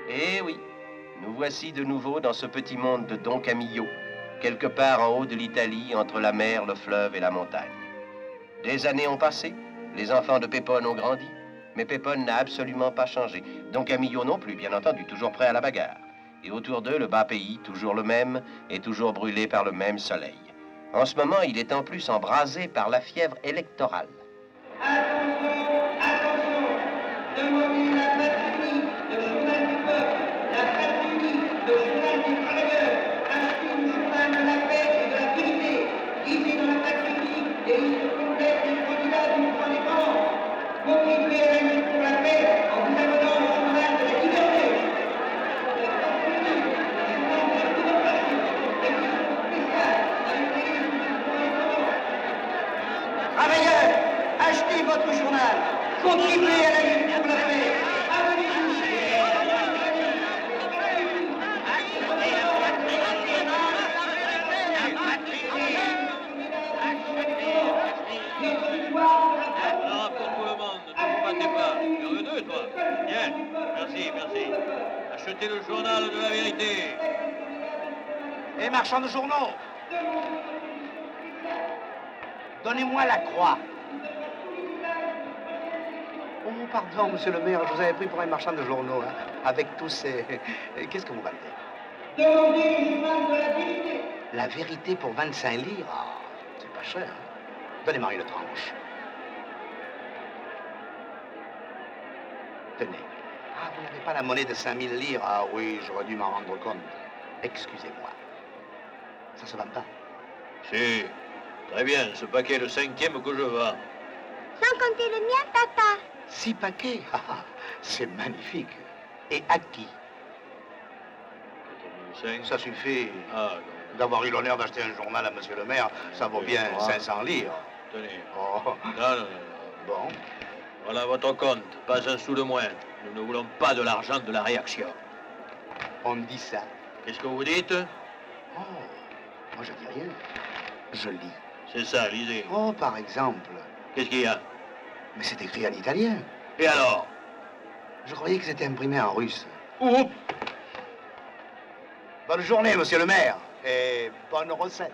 Eh oui, nous voici de nouveau dans ce petit monde de Don Camillo, quelque part en haut de l'Italie, entre la mer, le fleuve et la montagne. Des années ont passé, les enfants de Pépone ont grandi, mais Pépone n'a absolument pas changé. Don Camillo non plus, bien entendu, toujours prêt à la bagarre. Et autour d'eux, le bas pays, toujours le même, et toujours brûlé par le même soleil. En ce moment, il est en plus embrasé par la fièvre électorale. Attention, attention, demandez la patrie, le journal du peuple, la patrie, le journal des travailleurs, ainsi le journal de la paix et de la vérité, lisez dans la patrie et il se complète les candidats du point des temps. Contribuez à la lutte pour la paix en vous abonnant au journal de la liberté. La patrie, le journal de la démocratie, édition spéciale, imprimée sous le point des temps. Travailleurs, achetez votre journal, contribuez à la lutte pour la paix, abonnez-vous. Alors pour tout le monde, ne vous battez pas. Numéro 2, toi. Bien, merci, merci. Achetez le journal de la vérité. Et marchand de journaux, donnez-moi la croix. Oh, pardon, monsieur le maire, je vous avais pris pour un marchand de journaux, hein, avec tous ces... Qu'est-ce que vous vendez? Demandez le journal de la vérité. La vérité pour 25 livres? Ah, c'est pas cher. Hein. Donnez-moi une tranche. Tenez. Ah, vous n'avez pas la monnaie de 5000 livres? Ah oui, j'aurais dû m'en rendre compte. Excusez-moi. Ça se vend pas? Si, très bien, ce paquet est le 5e que je vends. Sans compter le mien, papa. 6 paquets? Ah, c'est magnifique. Et à qui? 5. Ça suffit. Ah, non. D'avoir eu l'honneur d'acheter un journal à monsieur le maire, ça vaut bien 500 livres. Tenez. Oh, Non. bon. Voilà votre compte, pas un sou de moins. Nous ne voulons pas de l'argent de la réaction. On me dit ça. Qu'est-ce que vous dites? Oh, moi je dis rien. Je lis. C'est ça, lisez. Oh, par exemple. Qu'est-ce qu'il y a? Mais c'est écrit en italien. Et alors? Je croyais que c'était imprimé en russe. Oups! Bonne journée, monsieur le maire. Et bonne recette.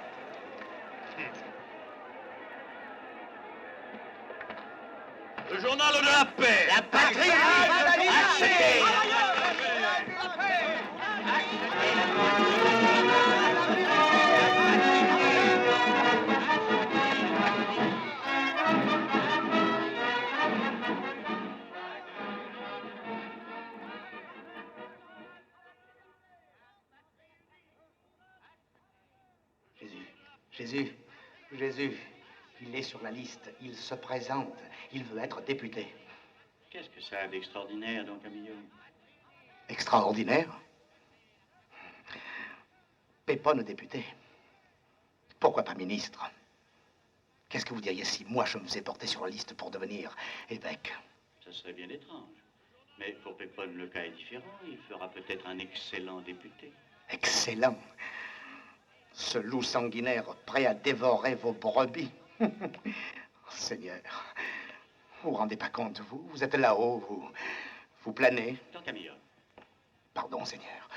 Le journal de la paix! La patrie! Achetez! Jésus, il est sur la liste, il se présente, il veut être député. Qu'est-ce que ça a d'extraordinaire, Don Camillo? Extraordinaire? Pépone député. Pourquoi pas ministre? Qu'est-ce que vous diriez si moi je me faisais porter sur la liste pour devenir évêque? Ça serait bien étrange. Mais pour Pépone, le cas est différent. Il fera peut-être un excellent député. Excellent. Ce loup sanguinaire prêt à dévorer vos brebis. Oh, Seigneur, vous vous rendez pas compte, vous êtes là-haut, vous planez. Don Camillo. Pardon, Seigneur.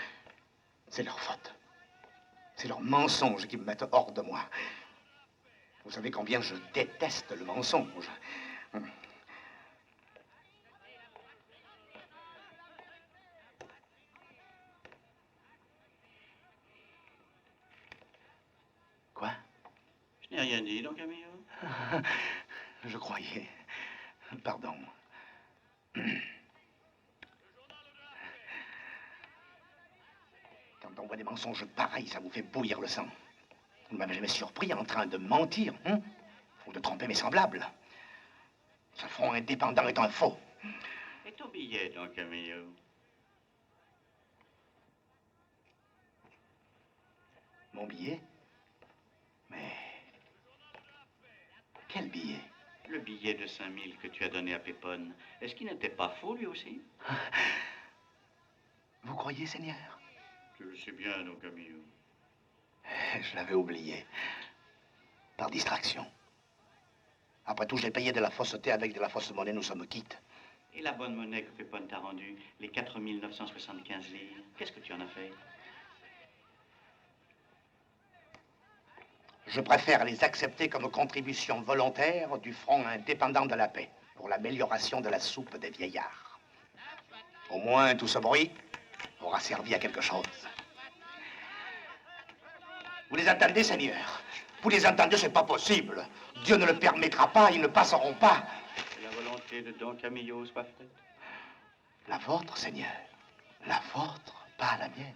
C'est leur faute. C'est leur mensonge qui me mettent hors de moi. Vous savez combien je déteste le mensonge. Quoi? Je n'ai rien dit, Don Camillo. Je croyais. Pardon. Quand on voit des mensonges pareils, ça vous fait bouillir le sang. Vous ne m'avez jamais surpris en train de mentir, hein? Ou de tromper mes semblables. Ce front indépendant est un faux. Et ton billet, Don Camillo? Mon billet? Mais... quel billet? Le billet de 5000 que tu as donné à Pépone, est-ce qu'il n'était pas faux, lui aussi? Vous croyez, Seigneur? Tu le sais bien, Don Camillo. Je l'avais oublié. Par distraction. Après tout, j'ai payé de la fausseté avec de la fausse monnaie, nous sommes quittes. Et la bonne monnaie que Pépone t'a rendue, les 4 975 livres, qu'est-ce que tu en as fait? Je préfère les accepter comme contribution volontaire du Front indépendant de la paix pour l'amélioration de la soupe des vieillards. Au moins, tout ce bruit aura servi à quelque chose. Vous les attendez, Seigneur? Vous les entendez, c'est pas possible. Dieu ne le permettra pas, ils ne passeront pas. Que la volonté de Don Camillo soit faite. La vôtre, Seigneur. La vôtre, pas la mienne.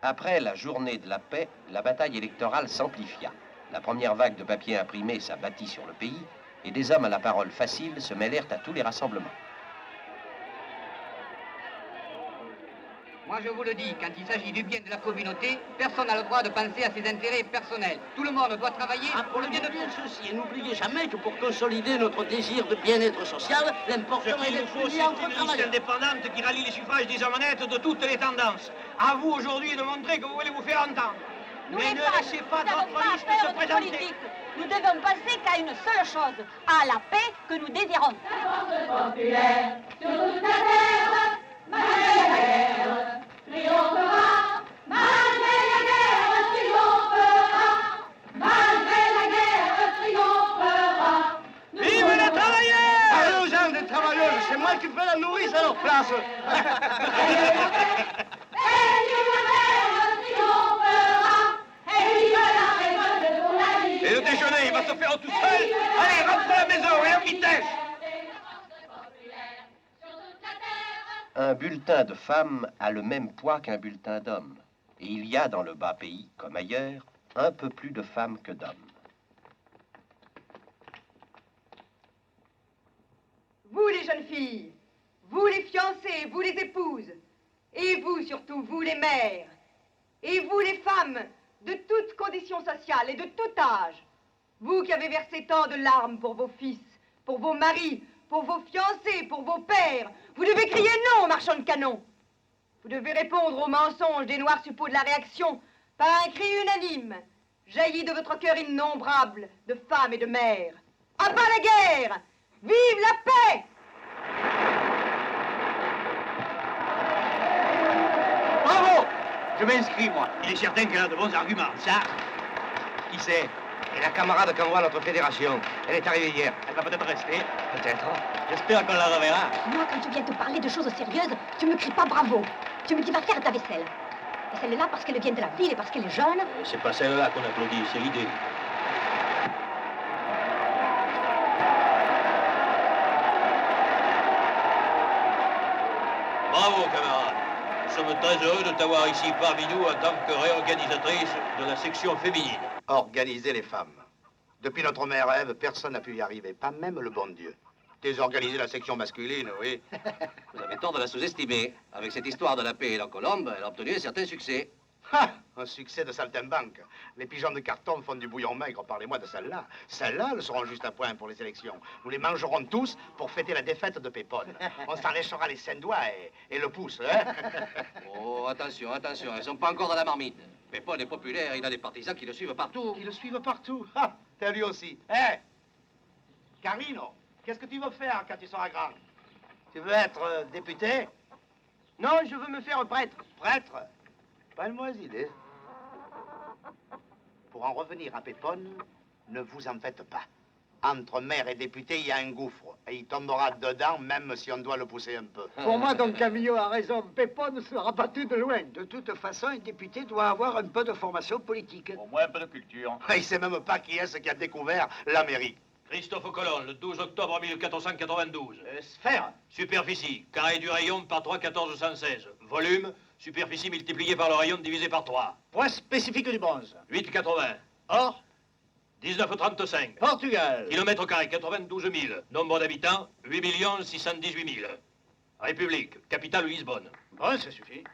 Après la journée de la paix, la bataille électorale s'amplifia. La première vague de papier imprimé s'abattit sur le pays et des hommes à la parole facile se mêlèrent à tous les rassemblements. Moi, je vous le dis, quand il s'agit du bien de la communauté, personne n'a le droit de penser à ses intérêts personnels. Tout le monde doit travailler pour le bien de tous. Ceci, et n'oubliez jamais que pour consolider notre désir de bien-être social, l'important est d'être unis entre une liste travailleurs. indépendante qui rallie les suffrages des hommes honnêtes de toutes les tendances. À vous aujourd'hui de montrer que vous voulez vous faire entendre. Mais ne laissez pas d'autres listes se présenter. Nous devons penser qu'à une seule chose, à la paix que nous désirons. Vive les travailleurs! Allez aux gens des travailleurs, c'est moi qui fais la nourrice à leur place. Et le déjeuner, il va se faire tout seul. Allez, rentre à la maison et en vitesse. Un bulletin de femme a le même poids qu'un bulletin d'homme. Et il y a dans le bas pays, comme ailleurs, un peu plus de femmes que d'hommes. Vous les jeunes filles, vous les fiancées, vous les épouses, et vous surtout, vous les mères, et vous les femmes de toutes conditions sociales et de tout âge, vous qui avez versé tant de larmes pour vos fils, pour vos maris, pour vos fiancés, pour vos pères, vous devez crier non aux marchands de canon. Vous devez répondre aux mensonges des noirs suppôts de la réaction par un cri unanime, jailli de votre cœur innombrable de femmes et de mères. À bas la guerre! Vive la paix! Bravo! Je m'inscris, moi. Il est certain qu'elle a de bons arguments. Ça? Qui c'est? Et la camarade qu'envoie notre fédération. Elle est arrivée hier. Elle va peut-être rester. Peut-être. J'espère qu'on la reverra. Moi, quand je viens te parler de choses sérieuses, tu me cries pas bravo. Tu me dis va faire ta vaisselle. Et celle-là parce qu'elle vient de la ville et parce qu'elle est jeune. C'est pas celle-là qu'on applaudit, c'est l'idée. Bravo, camarade. Nous sommes très heureux de t'avoir ici parmi nous en tant que réorganisatrice de la section féminine. Organiser les femmes. Depuis notre mère Ève, personne n'a pu y arriver, pas même le bon Dieu. Désorganiser la section masculine, oui. Vous avez tort de la sous-estimer. Avec cette histoire de la paix et la colombe, elle a obtenu un certain succès. Ha! Un succès de saltimbanque. Les pigeons de carton font du bouillon maigre, parlez-moi de celles-là. Celles-là, elles seront juste à point pour les élections. Nous les mangerons tous pour fêter la défaite de Pépone. On s'en léchera les 5 doigts et le pouce, hein? Oh, attention, attention, elles sont pas encore dans la marmite. Pépone est populaire, il a des partisans qui le suivent partout. Ils le suivent partout. Ah, t'as lui aussi. Hé! Carino, qu'est-ce que tu veux faire quand tu seras grand? Tu veux être député? Non, je veux me faire prêtre. Prêtre? Pas une mauvaise idée. Pour en revenir à Pépone, ne vous en faites pas. Entre maire et député, il y a un gouffre. Et il tombera dedans, même si on doit le pousser un peu. Pour moi, Don Camillo a raison. Pépone sera battu de loin. De toute façon, un député doit avoir un peu de formation politique. Au moins un peu de culture. Il sait même pas qui est-ce qui a découvert l'Amérique. Christophe Colomb, le 12 octobre 1492. Sphère. Superficie, carré du rayon par 3, 1416. Volume, superficie multipliée par le rayon divisé par 3. Point spécifique du bronze. 8,80. Or, 19,35. Portugal. Kilomètre carré, 92 000. Nombre d'habitants, 8 618 000. République, capitale Lisbonne. Bon, ça suffit.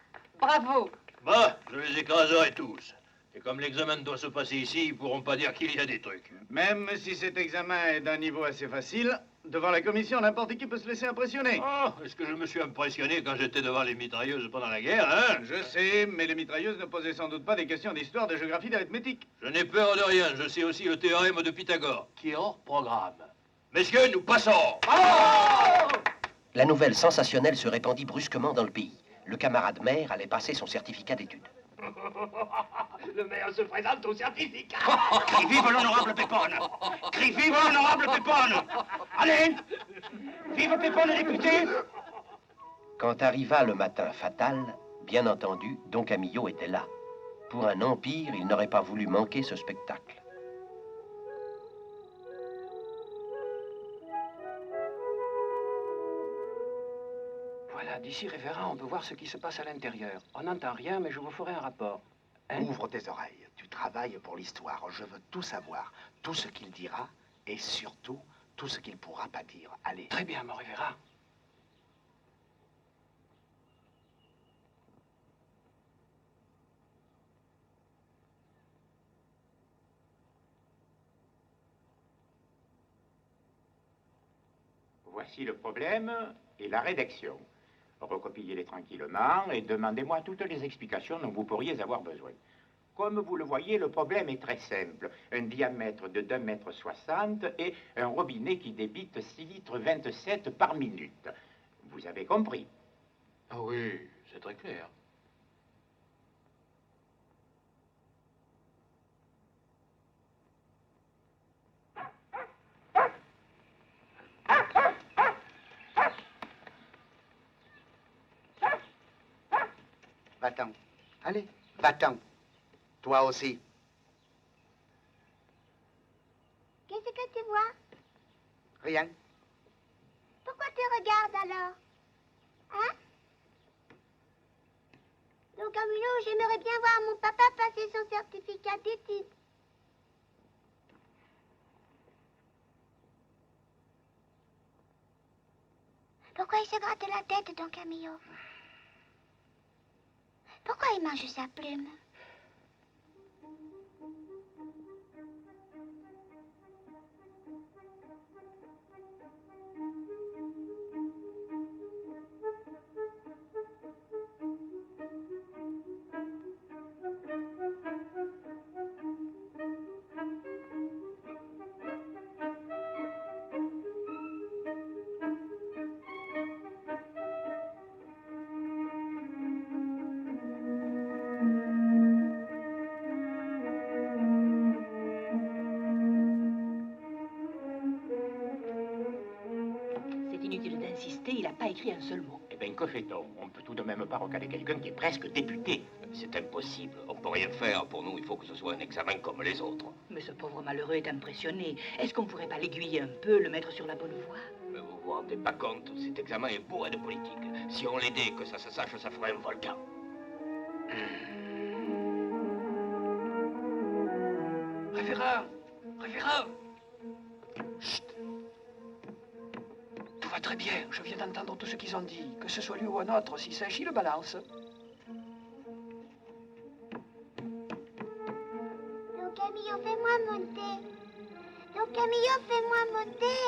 Bravo. Bah, je les écraserai tous. Et comme l'examen doit se passer ici, ils pourront pas dire qu'il y a des trucs. Même si cet examen est d'un niveau assez facile, devant la commission, n'importe qui peut se laisser impressionner. Oh, est-ce que je me suis impressionné quand j'étais devant les mitrailleuses pendant la guerre, hein? Je sais, mais les mitrailleuses ne posaient sans doute pas des questions d'histoire, de géographie, d'arithmétique. Je n'ai peur de rien, je sais aussi le théorème de Pythagore, qui est hors programme. Messieurs, nous passons. La nouvelle sensationnelle se répandit brusquement dans le pays. Le camarade maire allait passer son certificat d'études. Le maire se présente au certificat. Crie vive l'honorable Pépone. Crie vive l'honorable Pépone. Allez, vive Pépone, député. Quand arriva le matin fatal, bien entendu, Don Camillo était là. Pour un empire, il n'aurait pas voulu manquer ce spectacle. Voilà, d'ici, révérend, on peut voir ce qui se passe à l'intérieur. On n'entend rien, mais je vous ferai un rapport. Hein? Ouvre tes oreilles. Tu travailles pour l'histoire. Je veux tout savoir. Tout ce qu'il dira et surtout tout ce qu'il pourra pas dire. Allez. Très bien, mon révérend. Voici le problème et la rédaction. Recopiez-les tranquillement et demandez-moi toutes les explications dont vous pourriez avoir besoin. Comme vous le voyez, le problème est très simple. Un diamètre de 2,60 m et un robinet qui débite 6,27 litres par minute. Vous avez compris? Ah oui, c'est très clair. Va-t'en. Allez, va-t'en. Toi aussi. Qu'est-ce que tu vois? Rien. Pourquoi tu regardes alors? Hein? Donc, Camillo, j'aimerais bien voir mon papa passer son certificat d'études. Pourquoi il se gratte la tête, Don Camillo? Pourquoi il mange sa plume? Il n'a pas écrit un seul mot. Eh bien, que fait-on? On ne peut tout de même pas recaler quelqu'un qui est presque député. C'est impossible. On ne peut rien faire. Pour nous, il faut que ce soit un examen comme les autres. Mais ce pauvre malheureux est impressionné. Est-ce qu'on ne pourrait pas l'aiguiller un peu, le mettre sur la bonne voie? Mais vous vous rendez pas compte, cet examen est bourré de politique. Si on l'aidait, que ça se sache, ça ferait un volcan. Révérend! Révérend! Chut! Tout va très bien. Je viens d'entendre tout ce qu'ils ont dit. Que ce soit lui ou un autre, s'il s'agit, le balance. Don Camillo, fais-moi monter. Don Camillo, fais-moi monter.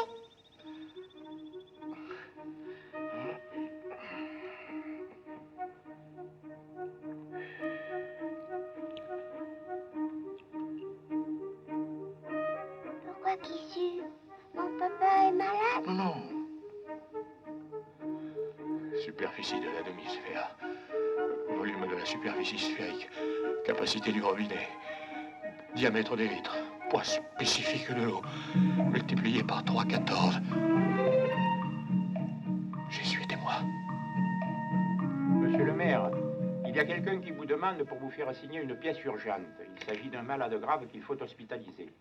Pourquoi qu'il sue? Mon papa est malade? Non. Superficie de la demi-sphère. Volume de la superficie sphérique. Capacité du robinet. Diamètre des litres. Poids spécifique de l'eau. Multiplié par 3,14. J'y suis témoin. Monsieur le maire, il y a quelqu'un qui vous demande pour vous faire signer une pièce urgente. Il s'agit d'un malade grave qu'il faut hospitaliser.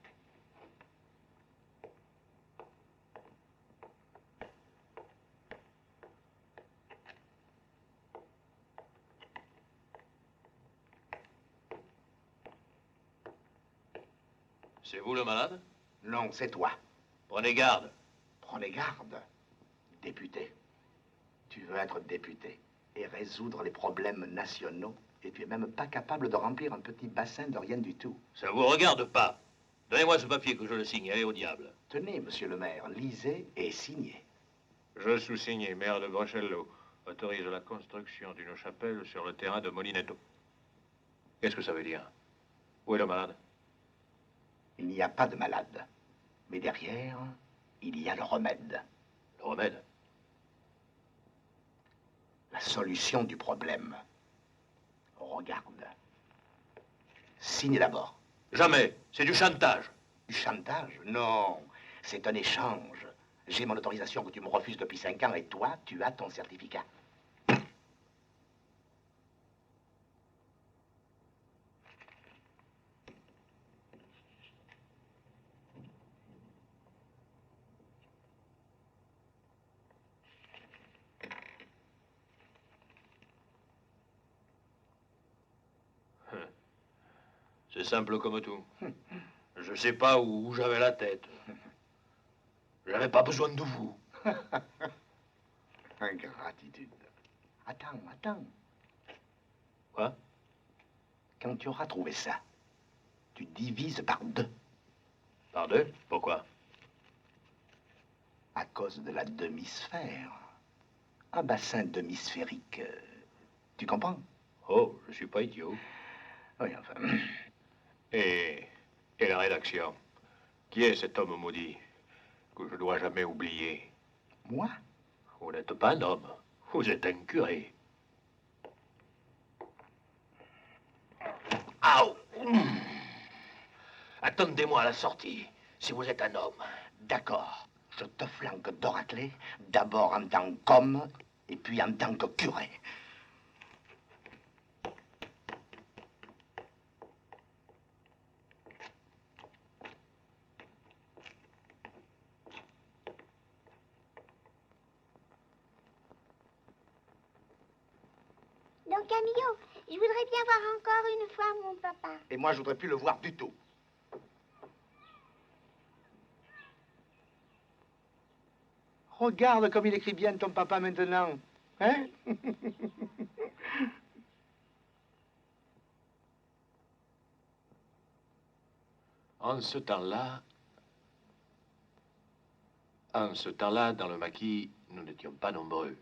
C'est vous le malade? Non, c'est toi. Prenez garde. Prenez garde. Député. Tu veux être député et résoudre les problèmes nationaux et tu es même pas capable de remplir un petit bassin de rien du tout. Ça vous regarde pas. Donnez-moi ce papier que je le signe. Allez au diable. Tenez, monsieur le maire, lisez et signez. Je sous-signé, maire de Brochello, autorise la construction d'une chapelle sur le terrain de Molinetto. Qu'est-ce que ça veut dire? Où est le malade? Il n'y a pas de malade. Mais derrière, il y a le remède. Le remède? La solution du problème. Regarde. Signe d'abord. Jamais. C'est du chantage. Du chantage? Non. C'est un échange. J'ai mon autorisation que tu me refuses depuis 5 ans et toi, tu as ton certificat. C'est simple comme tout. Je sais pas où j'avais la tête. J'avais pas besoin de vous. Ingratitude. Attends. Quoi? Quand tu auras trouvé ça, tu divises par 2. Par 2? Pourquoi? À cause de la demi-sphère. Un bassin demi-sphérique. Tu comprends? Oh, je suis pas idiot. Oui, enfin. Et la rédaction? Qui est cet homme maudit que je dois jamais oublier? Moi? Vous n'êtes pas un homme. Vous êtes un curé. Aouh! Attendez-moi à la sortie, si vous êtes un homme. D'accord. Je te flanque de raclée, d'abord en tant qu'homme, et puis en tant que curé. Donc, Camillo, je voudrais bien voir encore une fois mon papa. Et moi, je voudrais plus le voir du tout. Regarde comme il écrit bien ton papa maintenant. Hein? En ce temps-là, dans le maquis, nous n'étions pas nombreux.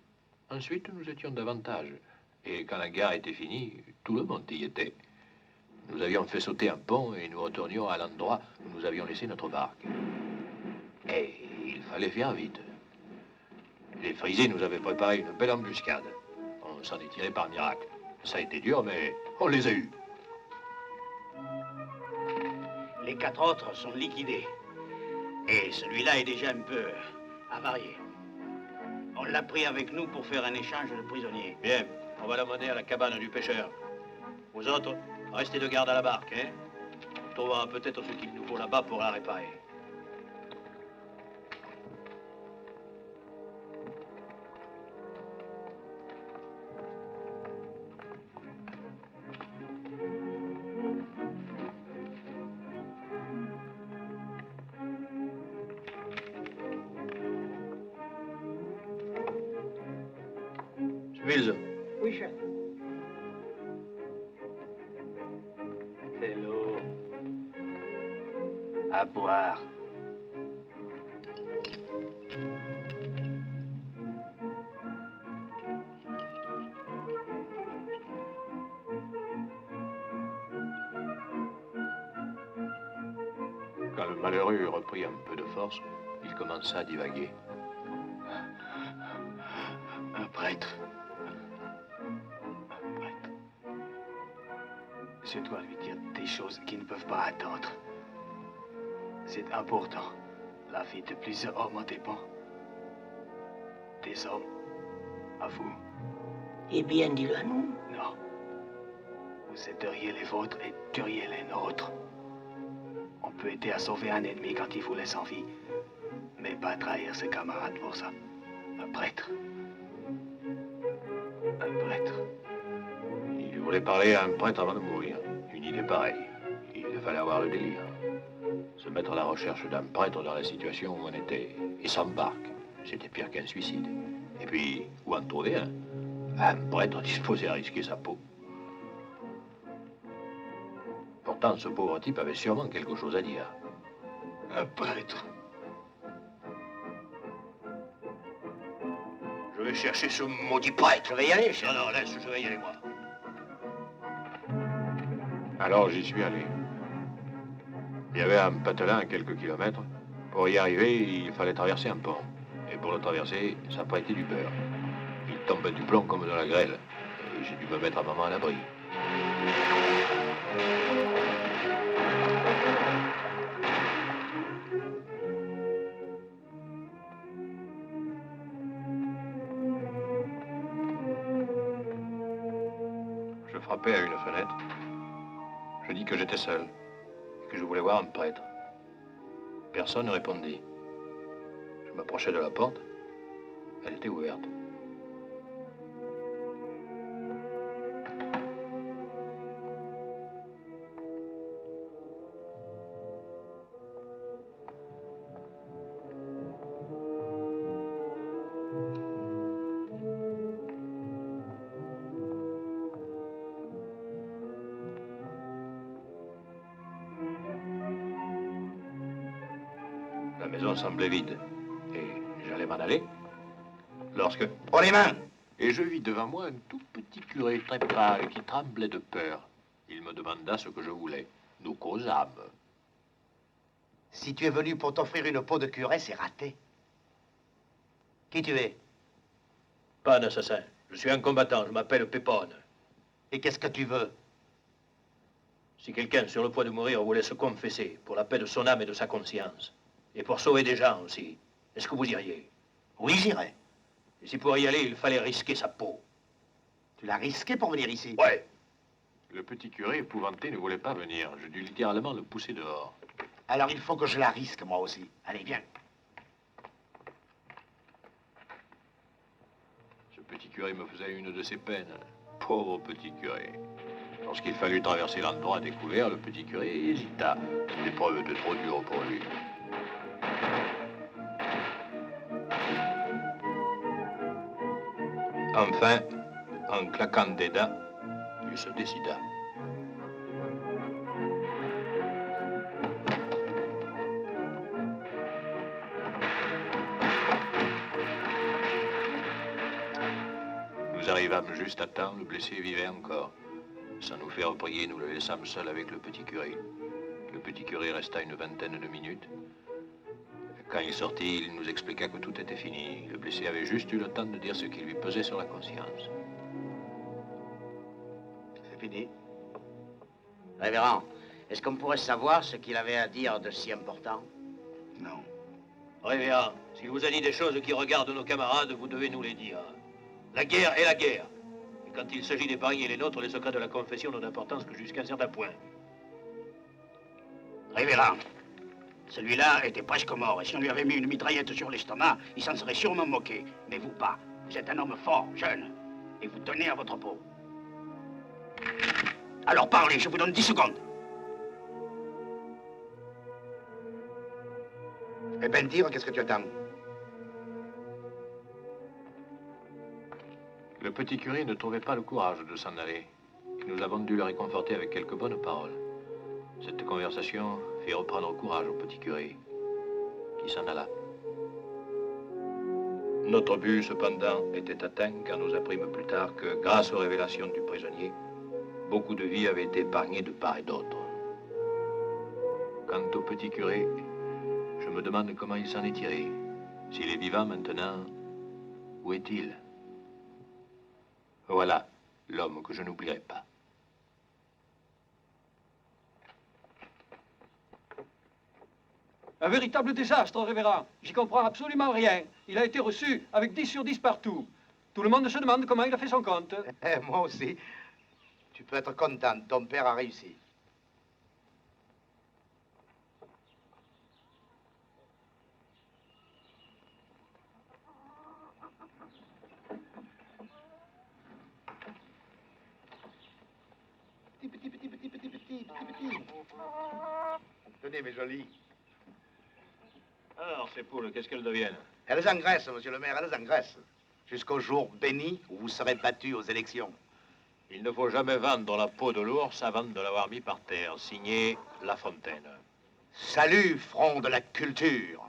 Ensuite, nous étions davantage. Et quand la gare était finie, tout le monde y était. Nous avions fait sauter un pont et nous retournions à l'endroit où nous avions laissé notre barque. Et il fallait faire vite. Les frisés nous avaient préparé une belle embuscade. On s'en est tiré par miracle. Ça a été dur, mais on les a eus. Les 4 autres sont liquidés. Et celui-là est déjà un peu avarié. On l'a pris avec nous pour faire un échange de prisonniers. Bien, on va l'amener à la cabane du pêcheur. Vous autres, restez de garde à la barque, hein? On trouvera peut-être ce qu'il nous faut là-bas pour la réparer. Wilson. Oui, chef. C'est l'eau. À boire. Quand le malheureux reprit un peu de force, il commença à divaguer. Un prêtre. Je dois lui dire des choses qui ne peuvent pas attendre. C'est important. La vie de plusieurs hommes en dépend. Des hommes. À vous. Eh bien, dis-le à nous. Non. Vous aideriez les vôtres et tueriez les nôtres. On peut aider à sauver un ennemi quand il vous laisse en vie, mais pas trahir ses camarades pour ça. Un prêtre. Un prêtre. Il voulait parler à un prêtre avant de mourir. Une idée pareille. Il fallait avoir le délire. Se mettre à la recherche d'un prêtre dans la situation où on était. Et s'embarque. C'était pire qu'un suicide. Et puis, où en trouver un? Un prêtre disposé à risquer sa peau. Pourtant, ce pauvre type avait sûrement quelque chose à dire. Un prêtre. Je vais chercher ce maudit prêtre. Je vais y aller, chef. Non, laisse, je vais y aller, moi. Alors, j'y suis allé. Il y avait un patelin à quelques kilomètres, Pour y arriver, il fallait traverser un pont. Et pour le traverser, ça n'a pas été du beurre. Il tombait du plomb comme de la grêle. Et j'ai dû me mettre un moment à l'abri. Je frappais à une fenêtre. Je dis que j'étais seul et que je voulais voir un prêtre. Personne ne répondit. Je m'approchais de la porte. Elle était ouverte. La maison semblait vide. Et j'allais m'en aller. Lorsque... Pour les mains! Et je vis devant moi un tout petit curé très pâle qui tremblait de peur. Il me demanda ce que je voulais. Nous causâmes. Si tu es venu pour t'offrir une peau de curé, c'est raté. Qui tu es? Pas un assassin. Je suis un combattant. Je m'appelle Pépone. Et qu'est-ce que tu veux? Si quelqu'un sur le point de mourir voulait se confesser pour la paix de son âme et de sa conscience, et pour sauver des gens aussi, est-ce que vous iriez? Oui, j'irai. Et si pour y aller, il fallait risquer sa peau? Tu l'as risqué pour venir ici? Ouais. Le petit curé épouvanté ne voulait pas venir. Je dus littéralement le pousser dehors. Alors il faut que je la risque, moi aussi. Allez, viens. Ce petit curé me faisait une de ses peines. Pauvre petit curé. Lorsqu'il fallut traverser l'endroit découvert, le petit curé hésita. L'épreuve était trop dure pour lui. Enfin, en claquant des dents, il se décida. Nous arrivâmes juste à temps, le blessé vivait encore. Sans nous faire prier, nous le laissâmes seul avec le petit curé. Le petit curé resta une vingtaine de minutes. Quand il sortit, il nous expliqua que tout était fini. Le blessé avait juste eu le temps de dire ce qui lui pesait sur la conscience. C'est fini. Révérend, est-ce qu'on pourrait savoir ce qu'il avait à dire de si important? Non. Révérend, s'il vous a dit des choses qui regardent nos camarades, vous devez nous les dire. La guerre est la guerre. Et quand il s'agit d'épargner les nôtres, les secrets de la confession n'ont d'importance que jusqu'à un certain point. Révérend, celui-là était presque mort, et si on lui avait mis une mitraillette sur l'estomac, il s'en serait sûrement moqué. Mais vous pas. Vous êtes un homme fort, jeune, et vous tenez à votre peau. Alors parlez, je vous donne 10 secondes. Eh ben, dire, qu'est-ce que tu attends? Le petit curé ne trouvait pas le courage de s'en aller. Et nous avons dû le réconforter avec quelques bonnes paroles. Cette conversation fit reprendre courage au petit curé, qui s'en alla. Notre but, cependant, était atteint quand nous apprîmes plus tard que, grâce aux révélations du prisonnier, beaucoup de vies avaient été épargnées de part et d'autre. Quant au petit curé, je me demande comment il s'en est tiré. S'il est vivant maintenant, où est-il? Voilà l'homme que je n'oublierai pas. Un véritable désastre, révérend. J'y comprends absolument rien. Il a été reçu avec 10 sur 10 partout. Tout le monde se demande comment il a fait son compte. Moi aussi. Tu peux être content, ton père a réussi. Petit. Tenez, mes jolis. Alors, ces poules, qu'est-ce qu'elles deviennent? Elles engraissent, monsieur le maire, elles engraissent. Jusqu'au jour béni où vous serez battu aux élections. Il ne faut jamais vendre la peau de l'ours avant de l'avoir mis par terre. Signé La Fontaine. Salut, front de la culture.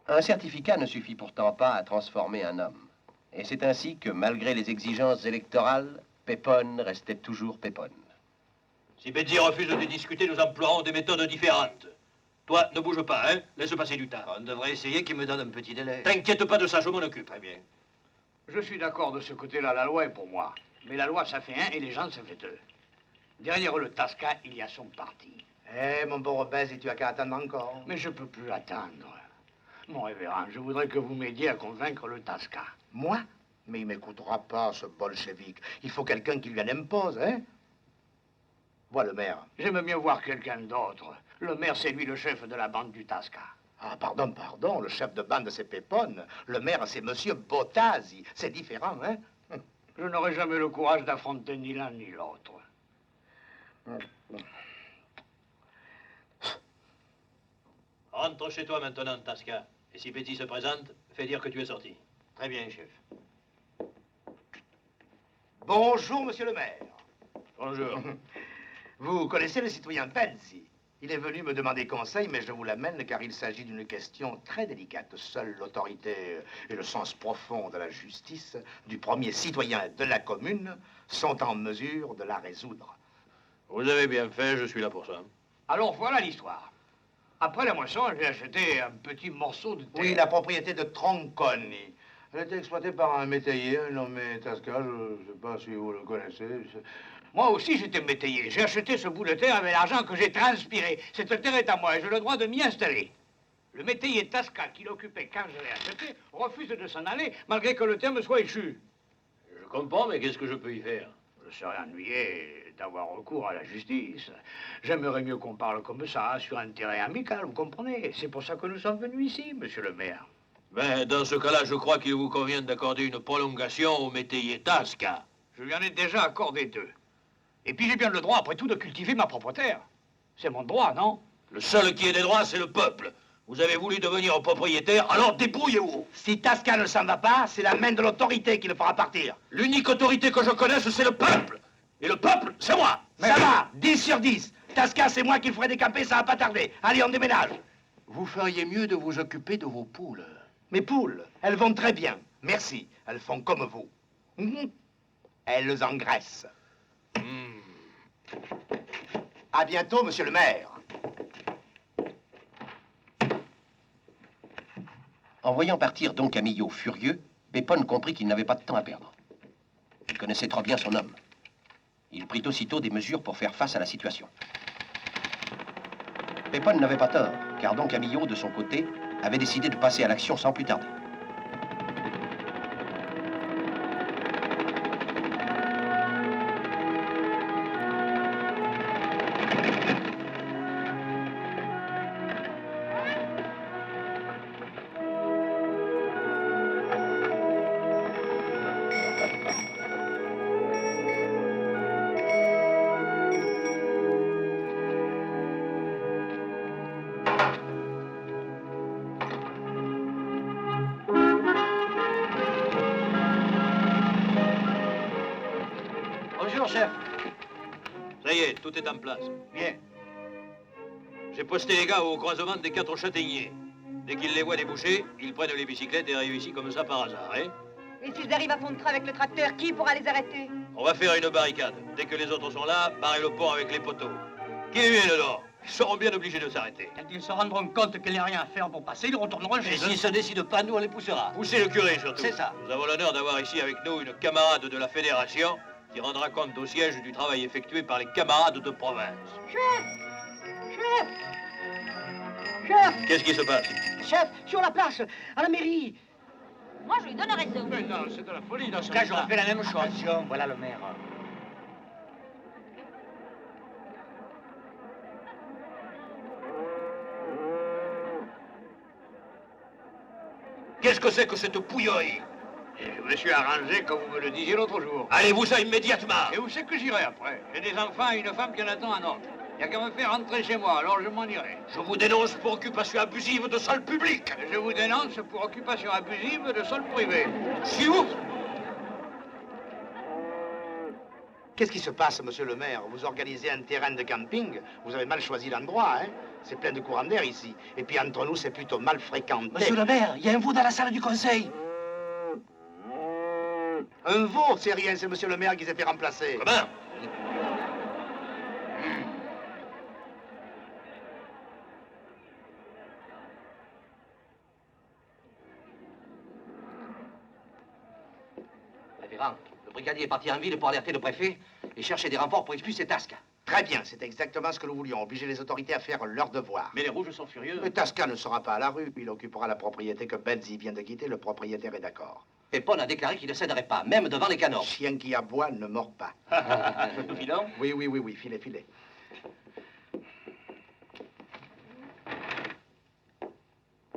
Un certificat ne suffit pourtant pas à transformer un homme. Et c'est ainsi que, malgré les exigences électorales, Pépone restait toujours Pépone. Si Betty refuse de discuter, nous emploierons des méthodes différentes. Toi, ne bouge pas, hein? Laisse passer du temps. On devrait essayer qu'il me donne un petit délai. T'inquiète pas de ça, je m'en occupe. Très bien. Je suis d'accord de ce côté-là, la loi est pour moi. Mais la loi, ça fait un et les gens, ça fait deux. Derrière le Tasca, il y a son parti. Eh, mon bon Robin, si tu as qu'à attendre encore. Mais je peux plus attendre. Mon révérend, je voudrais que vous m'aidiez à convaincre le Tasca. Moi? Mais il m'écoutera pas, ce bolchevique. Il faut quelqu'un qui lui en impose, hein? Vois le maire. J'aime mieux voir quelqu'un d'autre. Le maire, c'est lui le chef de la bande du Tasca. Ah, pardon, pardon, le chef de bande, c'est Pépone. Le maire, c'est monsieur Bottasi. C'est différent, hein? Je n'aurai jamais le courage d'affronter ni l'un ni l'autre. Rentre chez toi maintenant, Tasca. Et si Betty se présente, fais dire que tu es sorti. Très bien, chef. Bonjour, monsieur le maire. Bonjour. Vous connaissez le citoyen Pensi? Il est venu me demander conseil, mais je vous l'amène car il s'agit d'une question très délicate. Seule l'autorité et le sens profond de la justice du premier citoyen de la commune sont en mesure de la résoudre. Vous avez bien fait, je suis là pour ça. Alors voilà l'histoire. Après la moisson, j'ai acheté un petit morceau de terre. Oui, la propriété de Tronconi. Elle était exploitée par un métayer nommé Tasca, je ne sais pas si vous le connaissez. Moi aussi, j'étais métayer. J'ai acheté ce bout de terre avec l'argent que j'ai transpiré. Cette terre est à moi et j'ai le droit de m'y installer. Le métayer Tasca, qui l'occupait quand je l'ai acheté, refuse de s'en aller, malgré que le terre me soit échu. Je comprends, mais qu'est-ce que je peux y faire? Je serais ennuyé d'avoir recours à la justice. J'aimerais mieux qu'on parle comme ça, sur un terrain amical, vous comprenez? C'est pour ça que nous sommes venus ici, monsieur le maire. Ben, dans ce cas-là, je crois qu'il vous convient d'accorder une prolongation au métayer Tasca. Je lui en ai déjà accordé 2. Et puis j'ai bien le droit, après tout, de cultiver ma propre terre. C'est mon droit, non? Le seul qui ait des droits, c'est le peuple. Vous avez voulu devenir propriétaire, alors débrouillez-vous. Si Tasca ne s'en va pas, c'est la main de l'autorité qui le fera partir. L'unique autorité que je connaisse, c'est le peuple. Et le peuple, c'est moi. Ça va, 10 sur 10. Tasca, c'est moi qui le ferai décamper, ça va pas tarder. Allez, on déménage. Vous feriez mieux de vous occuper de vos poules. Mes poules, elles vont très bien. Merci, elles font comme vous. Elles engraissent. À bientôt, monsieur le maire. En voyant partir Don Camillo furieux, Pépone comprit qu'il n'avait pas de temps à perdre. Il connaissait trop bien son homme. Il prit aussitôt des mesures pour faire face à la situation. Pépone n'avait pas tort, car Don Camillo, de son côté, avait décidé de passer à l'action sans plus tarder. Bonjour, chef. Ça y est, tout est en place. Bien. J'ai posté les gars au croisement des 4 châtaigniers. Dès qu'ils les voient déboucher, ils prennent les bicyclettes et arrivent ici comme ça par hasard, hein? Et s'ils arrivent à fond de train avec le tracteur, qui pourra les arrêter? On va faire une barricade. Dès que les autres sont là, barrez le pont avec les poteaux. Qui est dedans? Ils seront bien obligés de s'arrêter. Quand ils se rendront compte qu'il n'y a rien à faire pour passer, ils retourneront chez Et eux. s'ils se décident pas, nous on les poussera. Poussez le curé surtout. C'est ça. Nous avons l'honneur d'avoir ici avec nous une camarade de la Fédération qui rendra compte au siège du travail effectué par les camarades de province. Chef! Chef! Chef! Qu'est-ce qui se passe? Chef, sur la place, à la mairie. Moi, je lui donne raison. Mais non, c'est de la folie dans ce cas, j'aurais fait la même chose. Attention, voilà le maire. Qu'est-ce que c'est que cette pouillerie? Et je me suis arrangé comme vous me le disiez l'autre jour. Allez-vous-en immédiatement. Et où c'est que j'irai après? J'ai des enfants et une femme qui en attend un autre. Il n'y a qu'à me faire rentrer chez moi, alors je m'en irai. Je vous dénonce pour occupation abusive de sol public. Je vous dénonce pour occupation abusive de sol privé. Si vous... Qu'est-ce qui se passe, monsieur le maire? Vous organisez un terrain de camping, vous avez mal choisi l'endroit, hein? C'est plein de courant d'air ici. Et puis entre nous, c'est plutôt mal fréquenté. Monsieur le maire, il y a un veau dans la salle du conseil. Un veau, c'est rien, c'est monsieur le maire qui s'est fait remplacer. Comment? Révérend, le brigadier est parti en ville pour alerter le préfet et chercher des renforts pour expulser Tasca. Très bien, c'est exactement ce que nous voulions, obliger les autorités à faire leur devoir. Mais les rouges sont furieux. Mais Tasca ne sera pas à la rue, il occupera la propriété que Benzi vient de quitter, le propriétaire est d'accord. Pépon a déclaré qu'il ne céderait pas, même devant les canons. Chien qui aboie ne mord pas. Nous filons? Oui, filez.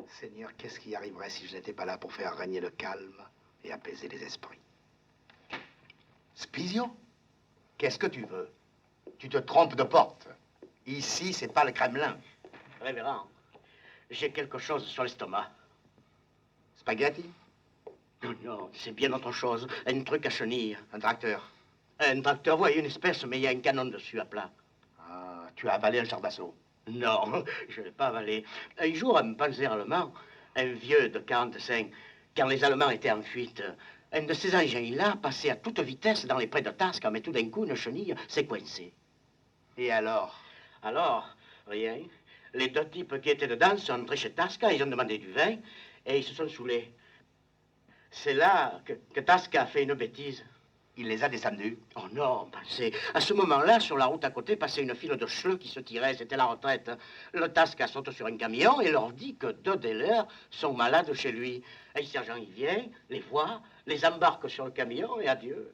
Seigneur, qu'est-ce qui arriverait si je n'étais pas là pour faire régner le calme et apaiser les esprits? Spizio, qu'est-ce que tu veux? Tu te trompes de porte. Ici, c'est pas le Kremlin. Révérend, j'ai quelque chose sur l'estomac. Spaghetti? Non, c'est bien autre chose. Un truc à chenilles. Un tracteur? Un tracteur, oui, une espèce, mais il y a un canon dessus à plat. Ah, tu as avalé un char d'assaut? Non, je ne l'ai pas avalé. Un jour, un panzer allemand, un vieux de 45, quand les Allemands étaient en fuite, un de ces engins-là passait à toute vitesse dans les prés de Tasca, mais tout d'un coup, une chenille s'est coincée. Et alors? Alors, rien. Les deux types qui étaient dedans sont entrés chez Tasca, ils ont demandé du vin, et ils se sont saoulés. C'est là que Tasca a fait une bêtise. Il les a descendus? Oh non, pensez. À ce moment-là, sur la route à côté, passait une file de schleux qui se tiraient. C'était la retraite. Le Tasca saute sur un camion et leur dit que deux des leurs sont malades chez lui. Un sergent y vient, les voit, les embarque sur le camion et adieu.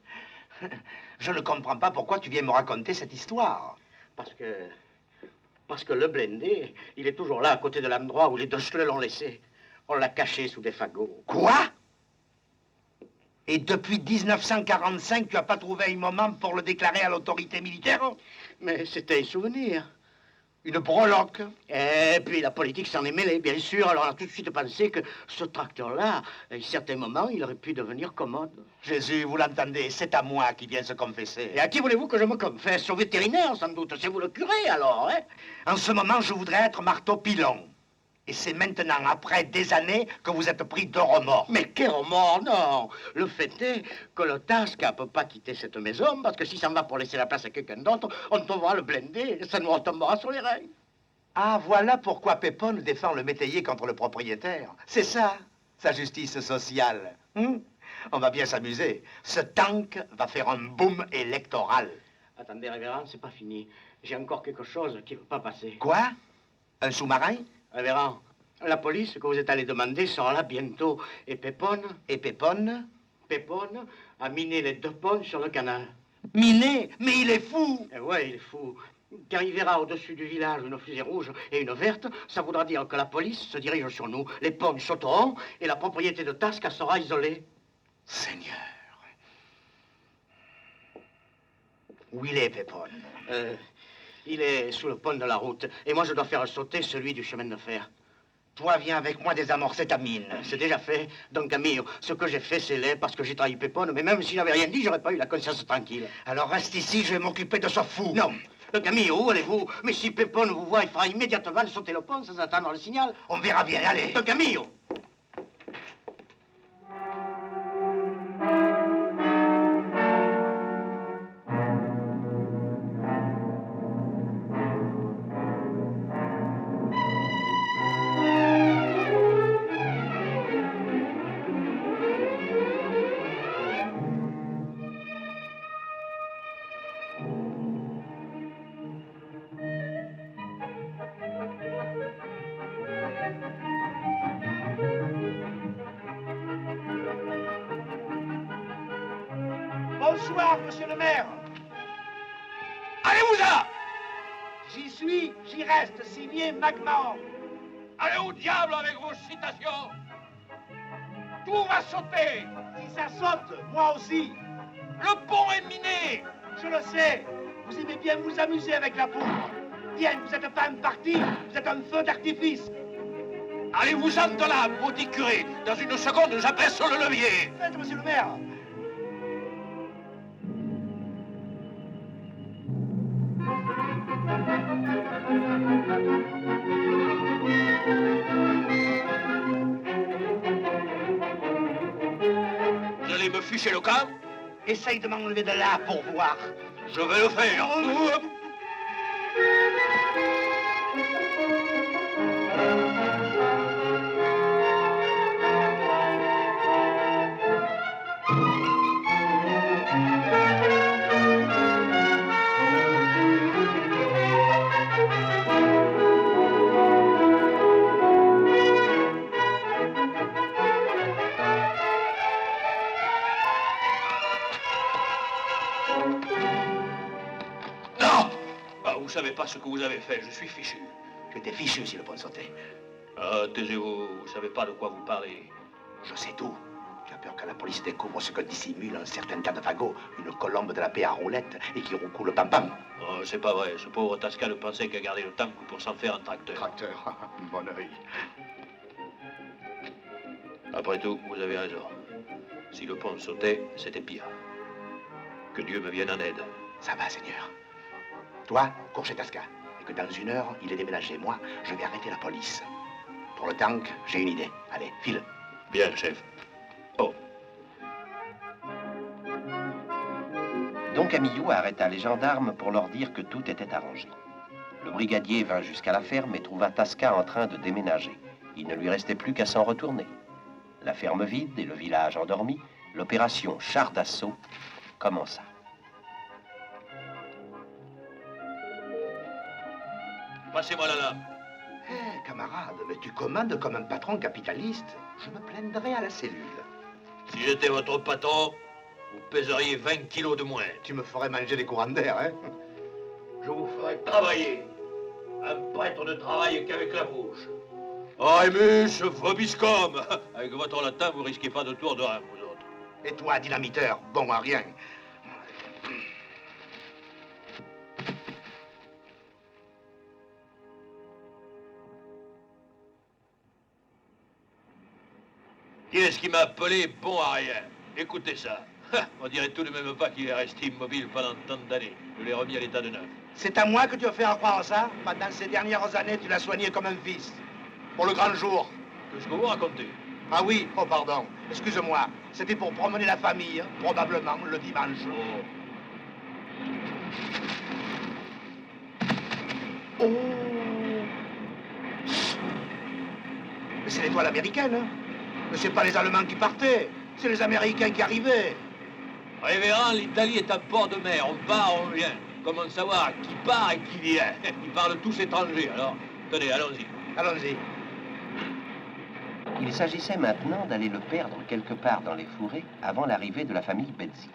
Je ne comprends pas pourquoi tu viens me raconter cette histoire. Parce que le blindé, il est toujours là, à côté de l'endroit où les deux schleux l'ont laissé. On l'a caché sous des fagots. Quoi? Et depuis 1945, tu n'as pas trouvé un moment pour le déclarer à l'autorité militaire? Mais c'était un souvenir. Une breloque? Et puis la politique s'en est mêlée, bien sûr. Alors on a tout de suite pensé que ce tracteur-là, à un certain moment, il aurait pu devenir commode. Jésus, vous l'entendez, c'est à moi qui vient se confesser. Et à qui voulez-vous que je me confesse? Au vétérinaire, sans doute. C'est vous le curé, alors, hein? En ce moment, je voudrais être marteau-pilon. Et c'est maintenant, après des années, que vous êtes pris de remords. Mais quel remords, non! Le fait est que le Tasca ne peut pas quitter cette maison, parce que s'il s'en va pour laisser la place à quelqu'un d'autre, on tombera le blindé, et ça nous retombera sur les reins. Ah, voilà pourquoi Pépon défend le métayer contre le propriétaire. C'est ça, sa justice sociale. On va bien s'amuser. Ce tank va faire un boom électoral. Attendez, révérend, c'est pas fini. J'ai encore quelque chose qui ne veut pas passer. Quoi? Un sous-marin? Révérend, la police que vous êtes allé demander sera là bientôt. Et Pépon? Et Pépon? Pépon a miné les deux ponts sur le canal. Miné? Mais il est fou! Eh ouais, il est fou. Quand il verra au-dessus du village une fusée rouge et une verte, ça voudra dire que la police se dirige sur nous. Les ponts sauteront et la propriété de Tasca sera isolée. Seigneur. Où il est, Pépon? Il est sous le pont de la route. Et moi, je dois faire sauter celui du chemin de fer. Toi, viens avec moi désamorcer ta mine. C'est déjà fait. Donc, Camille, ce que j'ai fait, c'est laid parce que j'ai trahi Pépon. Mais même si j'avais rien dit, j'aurais pas eu la conscience tranquille. Alors reste ici, je vais m'occuper de ce fou. Non. Camille, où allez-vous? Mais si Pépon vous voit, il fera immédiatement sauter le pont sans attendre le signal. On verra bien, allez. Camille! Bonsoir, monsieur le maire. Allez-vous-en! J'y suis, j'y reste, signé MacMahon. Allez au diable avec vos citations! Tout va sauter! Si ça saute, moi aussi. Le pont est miné! Je le sais. Vous aimez bien vous amuser avec la poudre. Bien, vous n'êtes pas un parti, vous êtes un feu d'artifice. Allez-vous-en de là, maudit curé! Dans une seconde, j'abaisse le levier! Faites, monsieur le maire. Vous allez me ficher le camp? Essaye de m'enlever de là pour voir. Je vais le faire. Vous savez pas ce que vous avez fait, je suis fichu. J'étais fichu si le pont sautait. Ah, taisez-vous, vous savez pas de quoi vous parlez. Je sais tout. Tu as peur que la police découvre ce que dissimule un certain tas de fagots, une colombe de la paix à roulette et qui roucoule le pam-pam. Oh, c'est pas vrai. Ce pauvre Tasca ne pensait qu'à garder le tank pour s'en faire un tracteur. Tracteur, bon oeil. Après tout, vous avez raison. Si le pont sautait, c'était pire. Que Dieu me vienne en aide. Ça va, Seigneur. Toi, cours chez Tasca. Et que dans 1 heure, il est déménagé. Moi, je vais arrêter la police. Pour le tank, j'ai une idée. Allez, file. Bien, chef. Oh. Don Camillo arrêta les gendarmes pour leur dire que tout était arrangé. Le brigadier vint jusqu'à la ferme et trouva Tasca en train de déménager. Il ne lui restait plus qu'à s'en retourner. La ferme vide et le village endormi, l'opération char d'assaut commença. Passez-moi la lame. Hé, camarade, mais tu commandes comme un patron capitaliste. Je me plaindrai à la cellule. Si j'étais votre patron, vous pèseriez 20 kilos de moins. Tu me ferais manger des courants d'air, hein? Je vous ferai travailler. Un prêtre ne travaille qu'avec la bouche. Aimus, vobiscum. Avec votre latin, vous risquez pas de tour de rein, vous autres. Et toi, dynamiteur, bon à rien. Qui est-ce qui m'a appelé bon à rien? Écoutez ça. On dirait tout de même pas qu'il est resté immobile pendant tant d'années. Je l'ai remis à l'état de neuf. C'est à moi que tu as fait croire ça? Pendant ces dernières années, tu l'as soigné comme un fils. Pour le grand jour. Qu'est-ce que vous racontez? Ah oui, oh pardon, excuse-moi. C'était pour promener la famille, probablement, le dimanche. Oh. Mais c'est l'étoile américaine, hein? Mais c'est pas les Allemands qui partaient, c'est les Américains qui arrivaient. Révérend, l'Italie est un port de mer. On part, on vient. Comment savoir qui part et qui vient? Ils parlent tous étrangers, alors. Tenez, allons-y. Allons-y. Il s'agissait maintenant d'aller le perdre quelque part dans les fourrés avant l'arrivée de la famille Bezzi.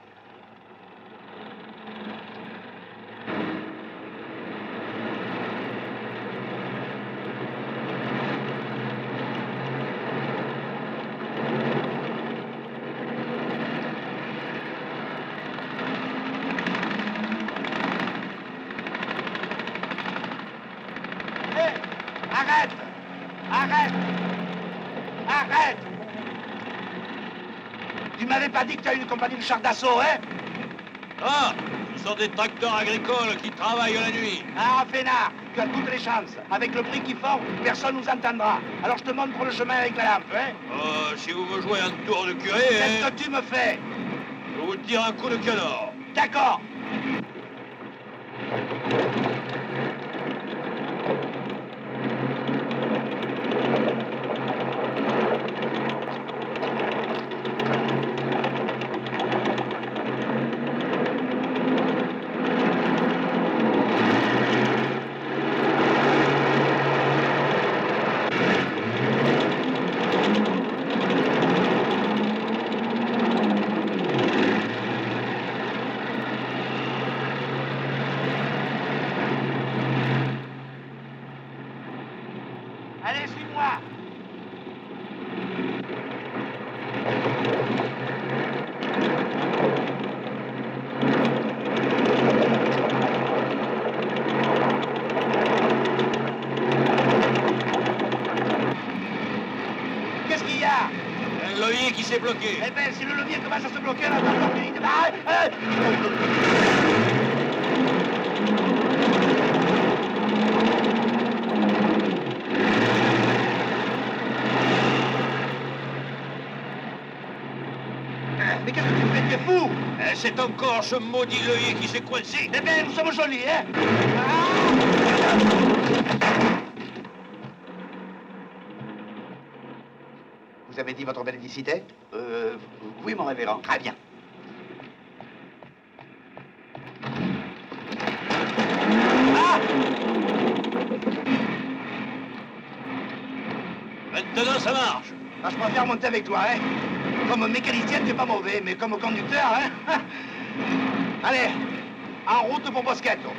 Arrête! Arrête! Arrête! Tu m'avais pas dit que tu as une compagnie de chars d'assaut, hein? Ah! Ce sont des tracteurs agricoles qui travaillent la nuit. Ah, Fénard, tu as toutes les chances. Avec le prix qu'ils font, personne nous entendra. Alors je te montre le chemin avec la lampe, hein? Si vous me jouez un tour de curé, Qu'est-ce que tu me fais? je vous tire un coup de canon. D'accord. Allez, suis-moi. Qu'est-ce qu'il y a? Un levier qui s'est bloqué. Eh ben, si le levier commence à se bloquer, là, mais qu'est-ce que tu fais? Tu es fou? C'est encore ce maudit levier qui s'est coincé. Eh ben, nous sommes jolis, hein? Vous avez dit votre bénédicité? Oui, mon révérend. Très bien. Ah! Maintenant, ça marche. Ah, je préfère monter avec toi, hein? Comme mécanicien, tu es pas mauvais, mais comme conducteur, hein? Allez, en route pour Bosquetto.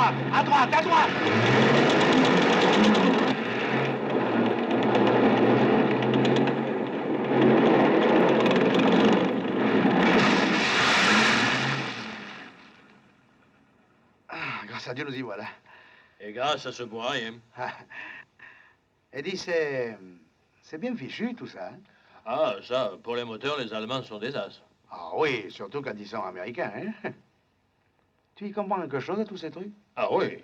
droite, à droite, à droite. Grâce à Dieu, nous y voilà. Et grâce à ce bois, rien. Eddie, c'est bien fichu, tout ça. Hein? Ah, ça, pour les moteurs, les Allemands sont des as. Ah oui, surtout quand ils sont américains, hein? Tu y comprends quelque chose à tous ces trucs? Ah oui.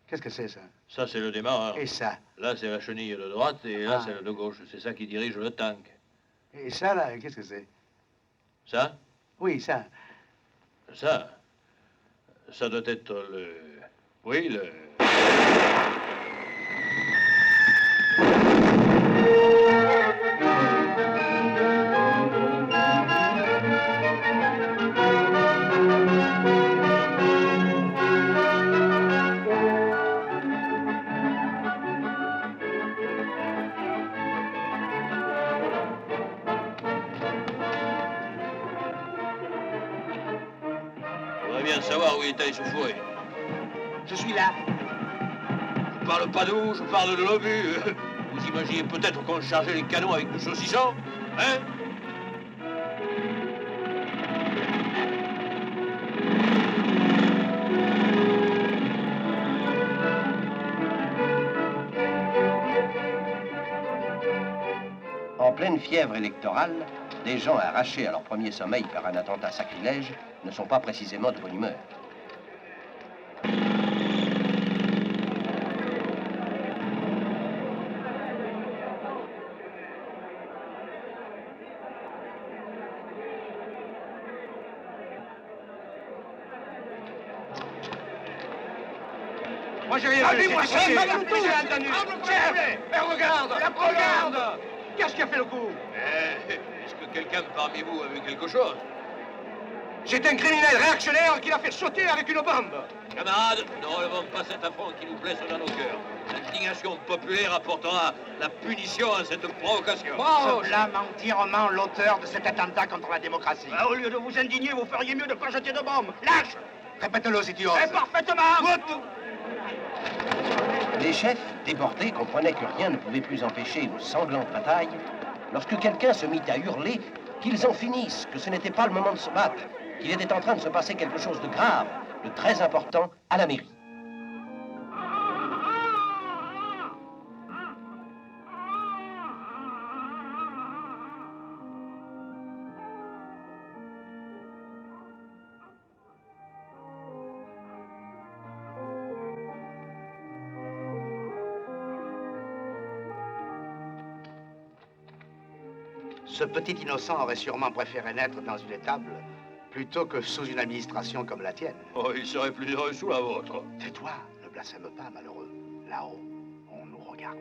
Qu'est-ce que c'est, ça? Ça, c'est le démarreur. Et ça? Là, c'est la chenille de droite, et là, Ah. c'est le de gauche. C'est ça qui dirige le tank. Et ça, là, qu'est-ce que c'est? Ça? Oui, ça. Ça doit être le... Oui, le... On va bien savoir où il est allé se fourrer. Je suis là. Je parle pas de vous, je parle de l'obus. Vous imaginez peut-être qu'on chargeait les canons avec du saucisson? Hein? En pleine fièvre électorale, des gens arrachés à leur premier sommeil par un attentat sacrilège ne sont pas précisément de bonne humeur. Moi, j'ai rien vu. Moi, c'est pas du tout. J'ai entendu. Chef, regarde. Qu'est-ce qui a fait le coup? Est-ce que quelqu'un parmi vous a vu quelque chose? C'est un criminel réactionnaire qui l'a fait sauter avec une bombe. Camarades, ne relevons pas cet affront qui nous blesse dans nos cœurs. L'indignation populaire apportera la punition à cette provocation. Je blâme entièrement l'auteur de cet attentat contre la démocratie. Au lieu de vous indigner, vous feriez mieux de ne pas jeter de bombe. Lâche! Répète-le si tu oses. Et parfaitement! Les chefs, débordés, comprenaient que rien ne pouvait plus empêcher une sanglante bataille, lorsque quelqu'un se mit à hurler qu'ils en finissent, que ce n'était pas le moment de se battre, qu'il était en train de se passer quelque chose de grave, de très important à la mairie. Ce petit innocent aurait sûrement préféré naître dans une étable plutôt que sous une administration comme la tienne. Oh, il serait plus heureux sous la vôtre. Tais-toi, ne blasphème pas, malheureux. Là-haut, on nous regarde.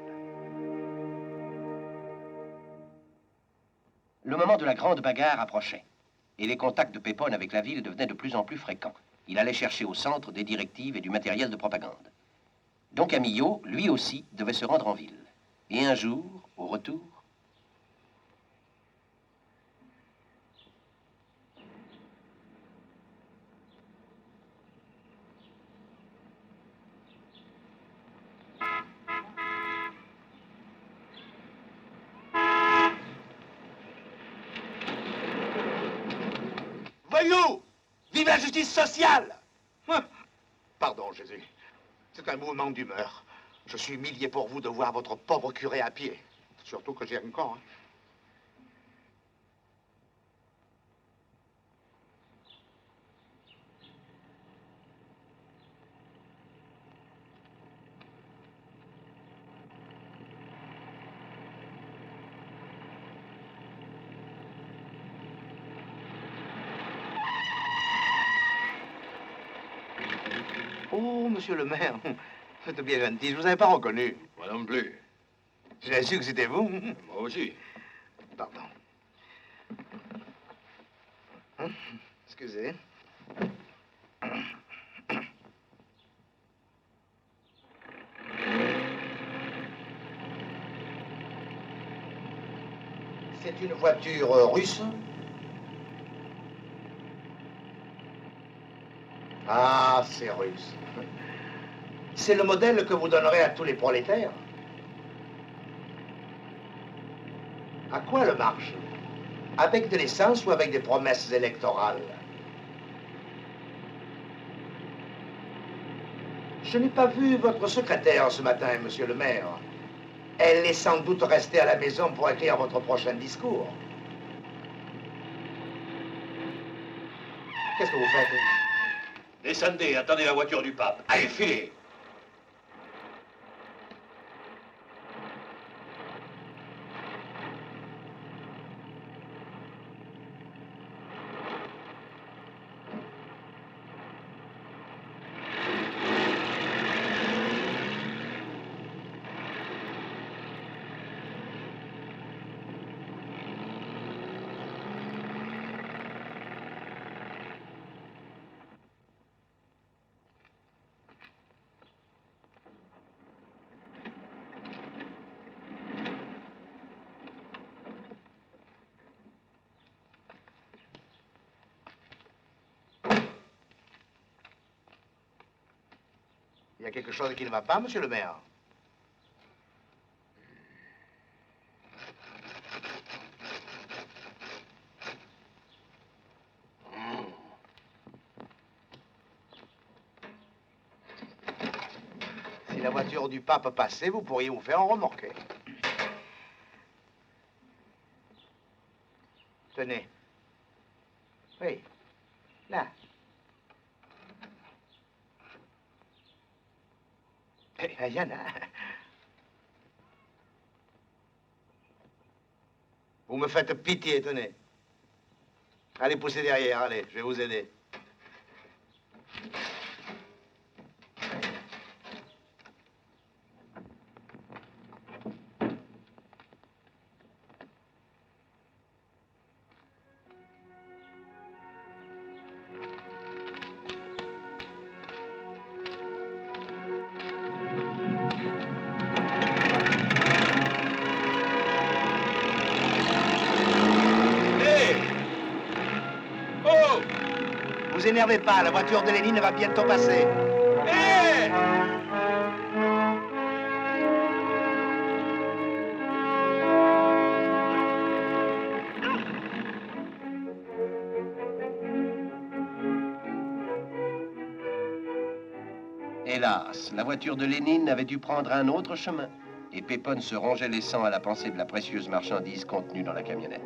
Le moment de la grande bagarre approchait, et les contacts de Pépone avec la ville devenaient de plus en plus fréquents. Il allait chercher au centre des directives et du matériel de propagande. Don Camillo, lui aussi, devait se rendre en ville. Et un jour, au retour, Voyous! Vive la justice sociale! Pardon, Jésus. C'est un mouvement d'humeur. Je suis humilié pour vous de voir votre pauvre curé à pied. Surtout que j'ai un corps. Hein. Oh, monsieur le maire, vous êtes bien gentil, je vous avais pas reconnu. Moi non plus. J'ai su que c'était vous. Moi aussi. Pardon. Excusez. C'est une voiture russe? Ah, c'est russe. C'est le modèle que vous donnerez à tous les prolétaires. À quoi le marche? Avec de l'essence ou avec des promesses électorales? Je n'ai pas vu votre secrétaire ce matin, monsieur le maire. Elle est sans doute restée à la maison pour écrire votre prochain discours. Qu'est-ce que vous faites? Descendez, attendez la voiture du pape. Allez, filez. Il y a quelque chose qui ne va pas, monsieur le maire? Si la voiture du pape passait, vous pourriez vous faire en remorquer. Tenez. Oui. Là. Il y en a. Vous me faites pitié, tenez. Allez, poussez derrière, allez, je vais vous aider. Vous énervez pas, la voiture de Lénine va bientôt passer. Hélas, la voiture de Lénine avait dû prendre un autre chemin, et Pépone se rongeait les sangs à la pensée de la précieuse marchandise contenue dans la camionnette.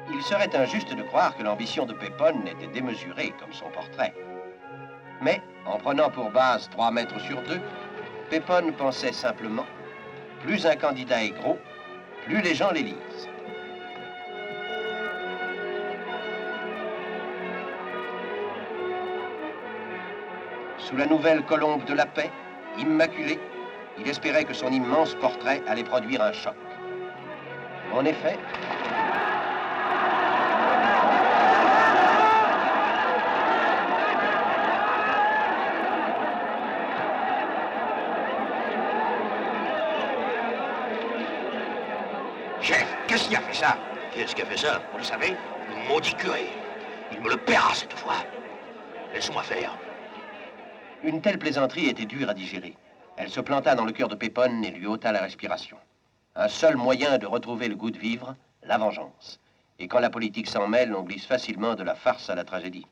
Il serait injuste de croire que l'ambition de Pépone était démesurée comme son portrait. Mais, en prenant pour base 3 mètres sur 2, Pépone pensait simplement « Plus un candidat est gros, plus les gens l'élisent ». Sous la nouvelle colombe de la paix, immaculée, il espérait que son immense portrait allait produire un choc. En effet, Chef, qu'est-ce qui a fait ça? Qu'est-ce qui a fait ça? Vous le savez? Le maudit curé. Il me le paiera cette fois. Laisse-moi faire. une telle plaisanterie était dure à digérer. Elle se planta dans le cœur de Pépone et lui ôta la respiration. Un seul moyen de retrouver le goût de vivre, la vengeance. Et quand la politique s'en mêle, on glisse facilement de la farce à la tragédie.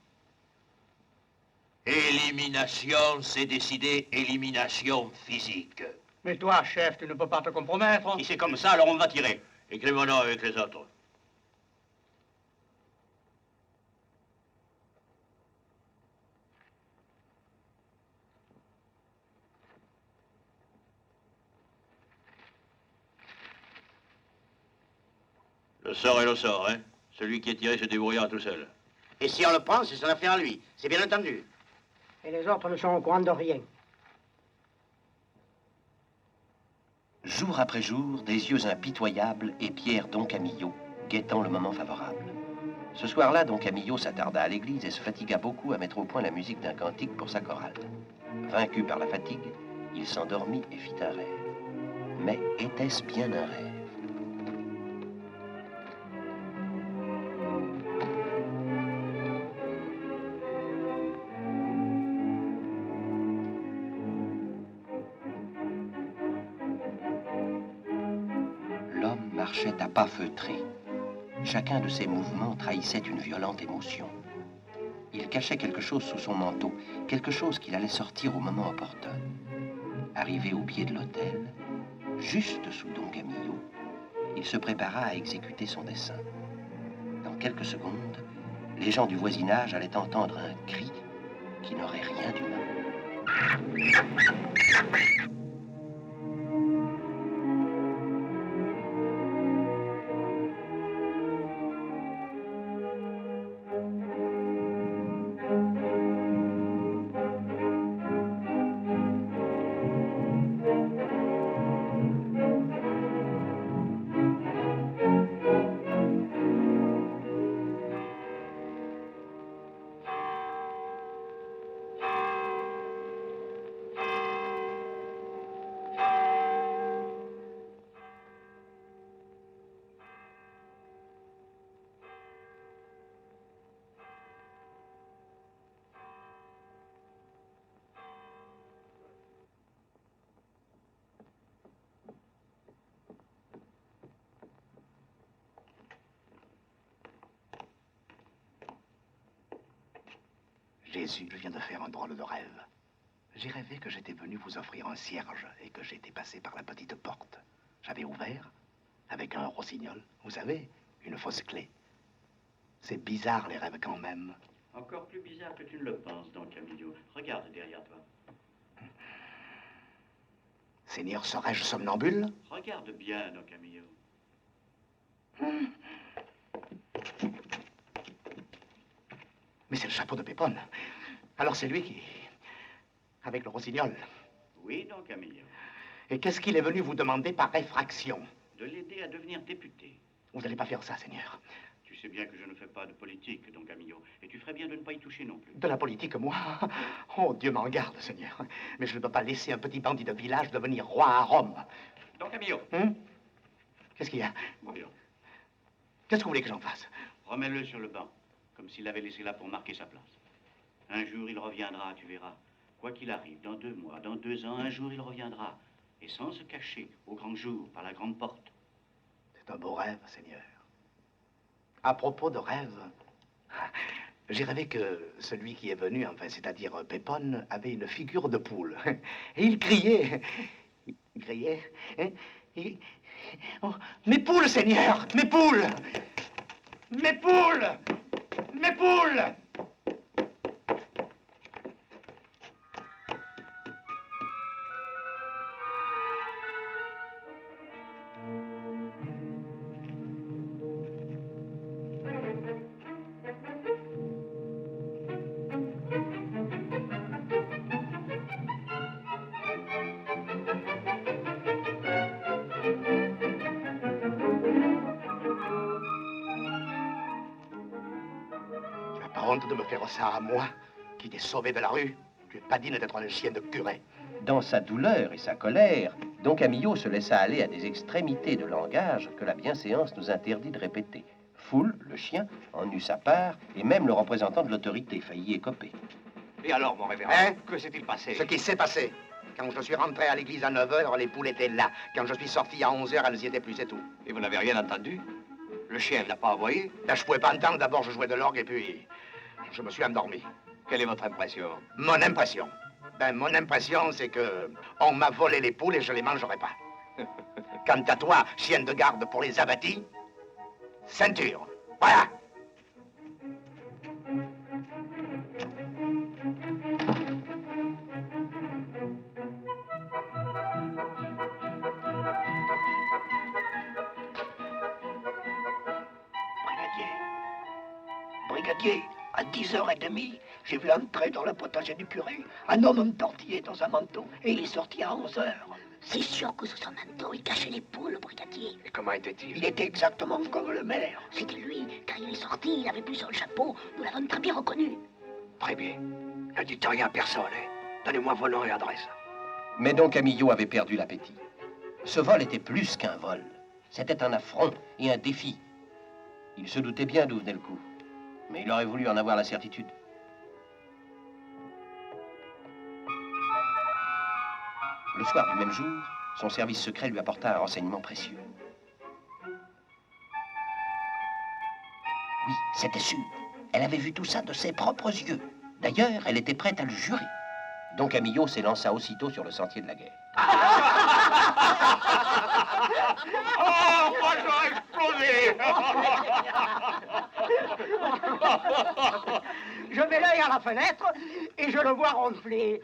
Élimination, c'est décidé, élimination physique. Mais toi, chef, tu ne peux pas te compromettre. Si c'est comme ça, alors on va tirer. Écrivons-nous avec les autres. Le sort est le sort, hein. Celui qui est tiré se débrouillera tout seul. Et si on le prend, c'est son affaire à lui. C'est bien entendu. Et les autres ne sont au courant de rien. Jour après jour, des yeux impitoyables épièrent Don Camillo, guettant le moment favorable. Ce soir-là, Don Camillo s'attarda à l'église et se fatigua beaucoup à mettre au point la musique d'un cantique pour sa chorale. Vaincu par la fatigue, il s'endormit et fit un rêve. Mais était-ce bien un rêve? L'homme marchait à pas feutrés. Chacun de ses mouvements trahissait une violente émotion. Il cachait quelque chose sous son manteau, quelque chose qu'il allait sortir au moment opportun. Arrivé au pied de l'autel, juste sous Don Camillo, il se prépara à exécuter son dessein. Dans quelques secondes, les gens du voisinage allaient entendre un cri qui n'aurait rien d'humain. Jésus, je viens de faire un drôle de rêve. J'ai rêvé que j'étais venu vous offrir un cierge et que j'étais passé par la petite porte. J'avais ouvert avec un rossignol, vous savez, une fausse clé. C'est bizarre les rêves quand même. Encore plus bizarre que tu ne le penses, Don Camillo. Regarde derrière toi. Seigneur, serais-je somnambule? Regarde bien, Don Camillo. Mais c'est le chapeau de Pépone. Alors c'est lui qui... avec le rossignol. Oui, Don Camillo. Et qu'est-ce qu'il est venu vous demander par effraction? De l'aider à devenir député. Vous n'allez pas faire ça, Seigneur. Tu sais bien que je ne fais pas de politique, Don Camillo. Et tu ferais bien de ne pas y toucher non plus. De la politique, moi? Oh, Dieu m'en garde, Seigneur. Mais je ne peux pas laisser un petit bandit de village devenir roi à Rome. Don Camillo. Qu'est-ce qu'il y a? Voyons. Qu'est-ce que vous voulez que j'en fasse? Remets-le sur le banc, comme s'il l'avait laissé là pour marquer sa place. Un jour, il reviendra, tu verras. Quoi qu'il arrive, dans 2 mois, dans 2 ans, un jour, il reviendra. Et sans se cacher, au grand jour, par la grande porte. C'est un beau rêve, Seigneur. À propos de rêve, j'ai rêvé que celui qui est venu, enfin, c'est-à-dire Pépone, avait une figure de poule. Et il criait. Il criait. Hein, oh, mes poules, Seigneur! Mes poules! Mes poules! Mes poules! Honte de me faire ça à moi, qui t'ai sauvé de la rue. Tu es pas digne d'être un chien de curé. Dans sa douleur et sa colère, Don Camillo se laissa aller à des extrémités de langage que la bienséance nous interdit de répéter. Foule, le chien, en eut sa part, et même le représentant de l'autorité faillit écoper. Et alors, mon révérend, que s'est-il passé? Ce qui s'est passé. Quand je suis rentré à l'église à 9 h, les poules étaient là. Quand je suis sorti à 11 h, elles y étaient plus, c'est tout. Et vous n'avez rien entendu? Le chien ne l'a pas envoyé? Ben, je pouvais pas entendre. D'abord, je jouais de l'orgue et puis... je me suis endormi. Quelle est votre impression? Mon impression? Ben, mon impression, c'est que on m'a volé les poules et je les mangerai pas. Quant à toi, chien de garde pour les abattis, ceinture. Voilà. Brigadier. Brigadier. À 10h30, j'ai vu entrer dans le potager du curé un homme entortillé dans un manteau et il est sorti à 11h. C'est sûr que sous son manteau, il cachait les poules, brigadier. Et comment était-il? Il était exactement comme le maire. C'était lui. Quand il est sorti, il avait plus sur le chapeau. Nous l'avons très bien reconnu. Très bien. Ne dites rien à personne, hein. Donnez-moi vos noms et adresses. Mais Don Camillo avait perdu l'appétit. Ce vol était plus qu'un vol. C'était un affront et un défi. Il se doutait bien d'où venait le coup. Mais il aurait voulu en avoir la certitude. Le soir du même jour, son service secret lui apporta un renseignement précieux. Oui, c'était sûr. Elle avait vu tout ça de ses propres yeux. D'ailleurs, elle était prête à le jurer. Don Camillo s'élança aussitôt sur le sentier de la guerre. Oh, moi j'aurais explosé. Je mets l'œil à la fenêtre et je le vois ronfler.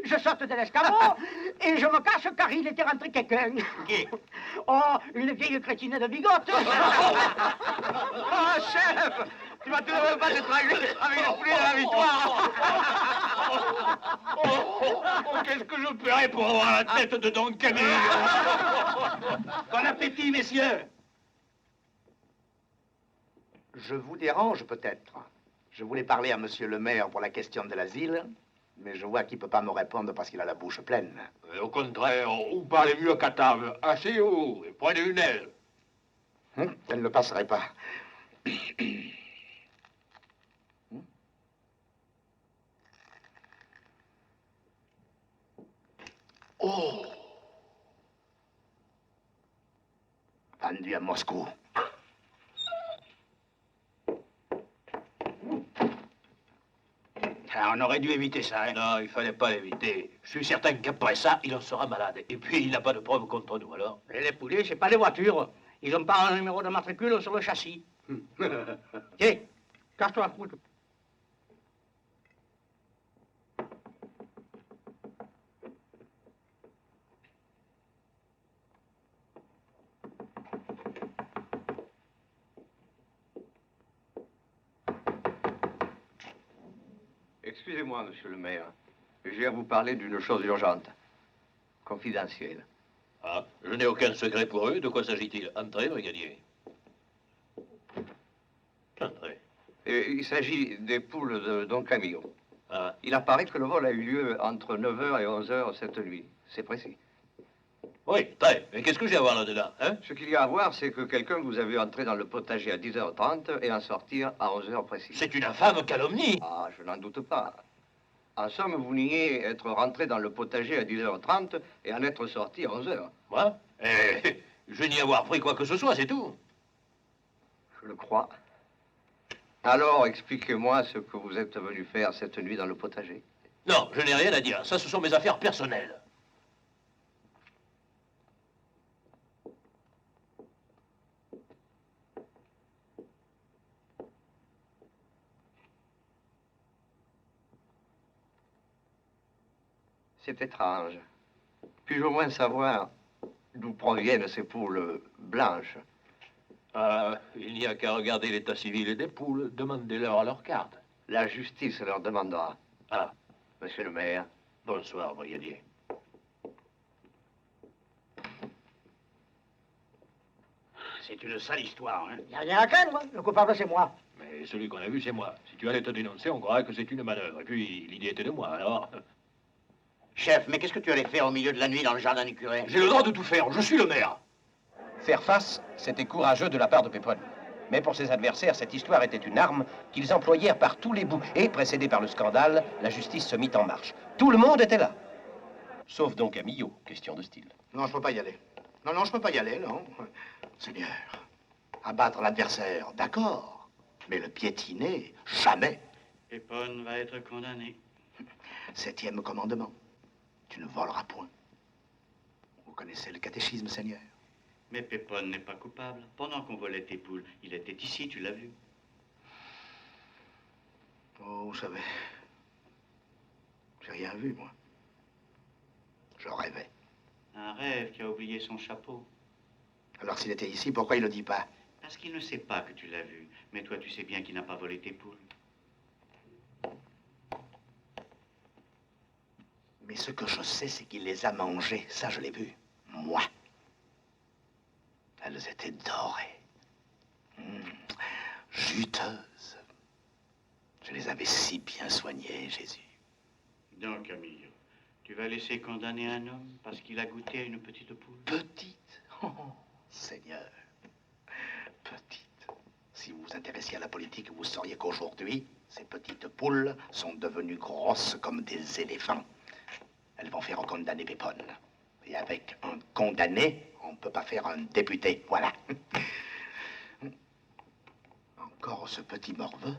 Je saute de l'escabeau et je me cache car il était rentré quelqu'un. Qui? Oh, une vieille crétine de bigote. Oh, chef, tu vas tout de même pas t'étrangler avec le poulet de la victoire. Qu'est-ce que je paierais pour avoir la tête de Don Camillo? Bon appétit, messieurs. Je vous dérange peut-être. Je voulais parler à monsieur le maire pour la question de l'asile, mais je vois qu'il ne peut pas me répondre parce qu'il a la bouche pleine. Au contraire, où parlez mieux qu'à table? Assez haut et prenez une aile. Elle ne passerait pas. Oh! Vendu à Moscou. Ah, on aurait dû éviter ça, hein? Non, il fallait pas l'éviter. Je suis certain qu'après ça, il en sera malade. Et puis, il n'a pas de preuves contre nous, alors. Et les poulets, c'est pas des voitures. Ils n'ont pas un numéro de matricule sur le châssis. Tiens, cache-toi. Excusez-moi, monsieur le maire. J'ai à vous parler d'une chose urgente. Confidentielle. Ah, je n'ai aucun secret pour eux. De quoi s'agit-il? Entrez, brigadier. Entrez. Il s'agit des poules de Don Camillo. Ah. Il apparaît que le vol a eu lieu entre 9h et 11h cette nuit. C'est précis. Oui, très. Mais qu'est-ce que j'ai à voir là-dedans, hein? Ce qu'il y a à voir, c'est que quelqu'un vous a vu entrer dans le potager à 10h30 et en sortir à 11h précis. C'est une infâme calomnie. Ah, je n'en doute pas. En somme, vous niez être rentré dans le potager à 10h30 et en être sorti à 11h. Moi? Je n'y avoir pris quoi que ce soit, c'est tout. Je le crois. Alors, expliquez-moi ce que vous êtes venu faire cette nuit dans le potager. Non, je n'ai rien à dire. Ça, ce sont mes affaires personnelles. C'est étrange. Puis-je au moins savoir d'où proviennent ces poules blanches? Ah, il n'y a qu'à regarder l'état civil des poules. Demandez-leur à leur carte. La justice leur demandera. Ah. Monsieur le maire. Bonsoir, brigadier. C'est une sale histoire, hein? Il n'y a rien à craindre. Le coupable, c'est moi. Mais celui qu'on a vu, c'est moi. Si tu allais te dénoncer, on croirait que c'est une manœuvre. Et puis, l'idée était de moi, alors... Chef, mais qu'est-ce que tu allais faire au milieu de la nuit dans le jardin du curé? J'ai le droit de tout faire, je suis le maire. Faire face, c'était courageux de la part de Pépone. Mais pour ses adversaires, cette histoire était une arme qu'ils employèrent par tous les bouts. Et, précédé par le scandale, la justice se mit en marche. Tout le monde était là. Sauf Don Camillo, question de style. Non, je peux pas y aller. Non, je peux pas y aller, non. Seigneur, abattre l'adversaire, d'accord. Mais le piétiner, jamais. Pépone va être condamné. 7e commandement. Tu ne voleras point. Vous connaissez le catéchisme, Seigneur? Mais Pépone n'est pas coupable. Pendant qu'on volait tes poules, il était ici, tu l'as vu. Oh, vous savez, j'ai rien vu, moi. Je rêvais. Un rêve qui a oublié son chapeau. Alors s'il était ici, pourquoi il le dit pas? Parce qu'il ne sait pas que tu l'as vu. Mais toi, tu sais bien qu'il n'a pas volé tes poules. Mais ce que je sais, c'est qu'il les a mangées. Ça, je l'ai vu. Moi. Elles étaient dorées. Juteuses. Je les avais si bien soignées, Jésus. Donc, Camillo, tu vas laisser condamner un homme parce qu'il a goûté à une petite poule? Petite? Oh, Seigneur. Petite. Si vous vous intéressiez à la politique, vous sauriez qu'aujourd'hui, ces petites poules sont devenues grosses comme des éléphants. Elles vont faire un condamné Pépone. Et avec un condamné, on ne peut pas faire un député. Voilà. Encore ce petit morveux.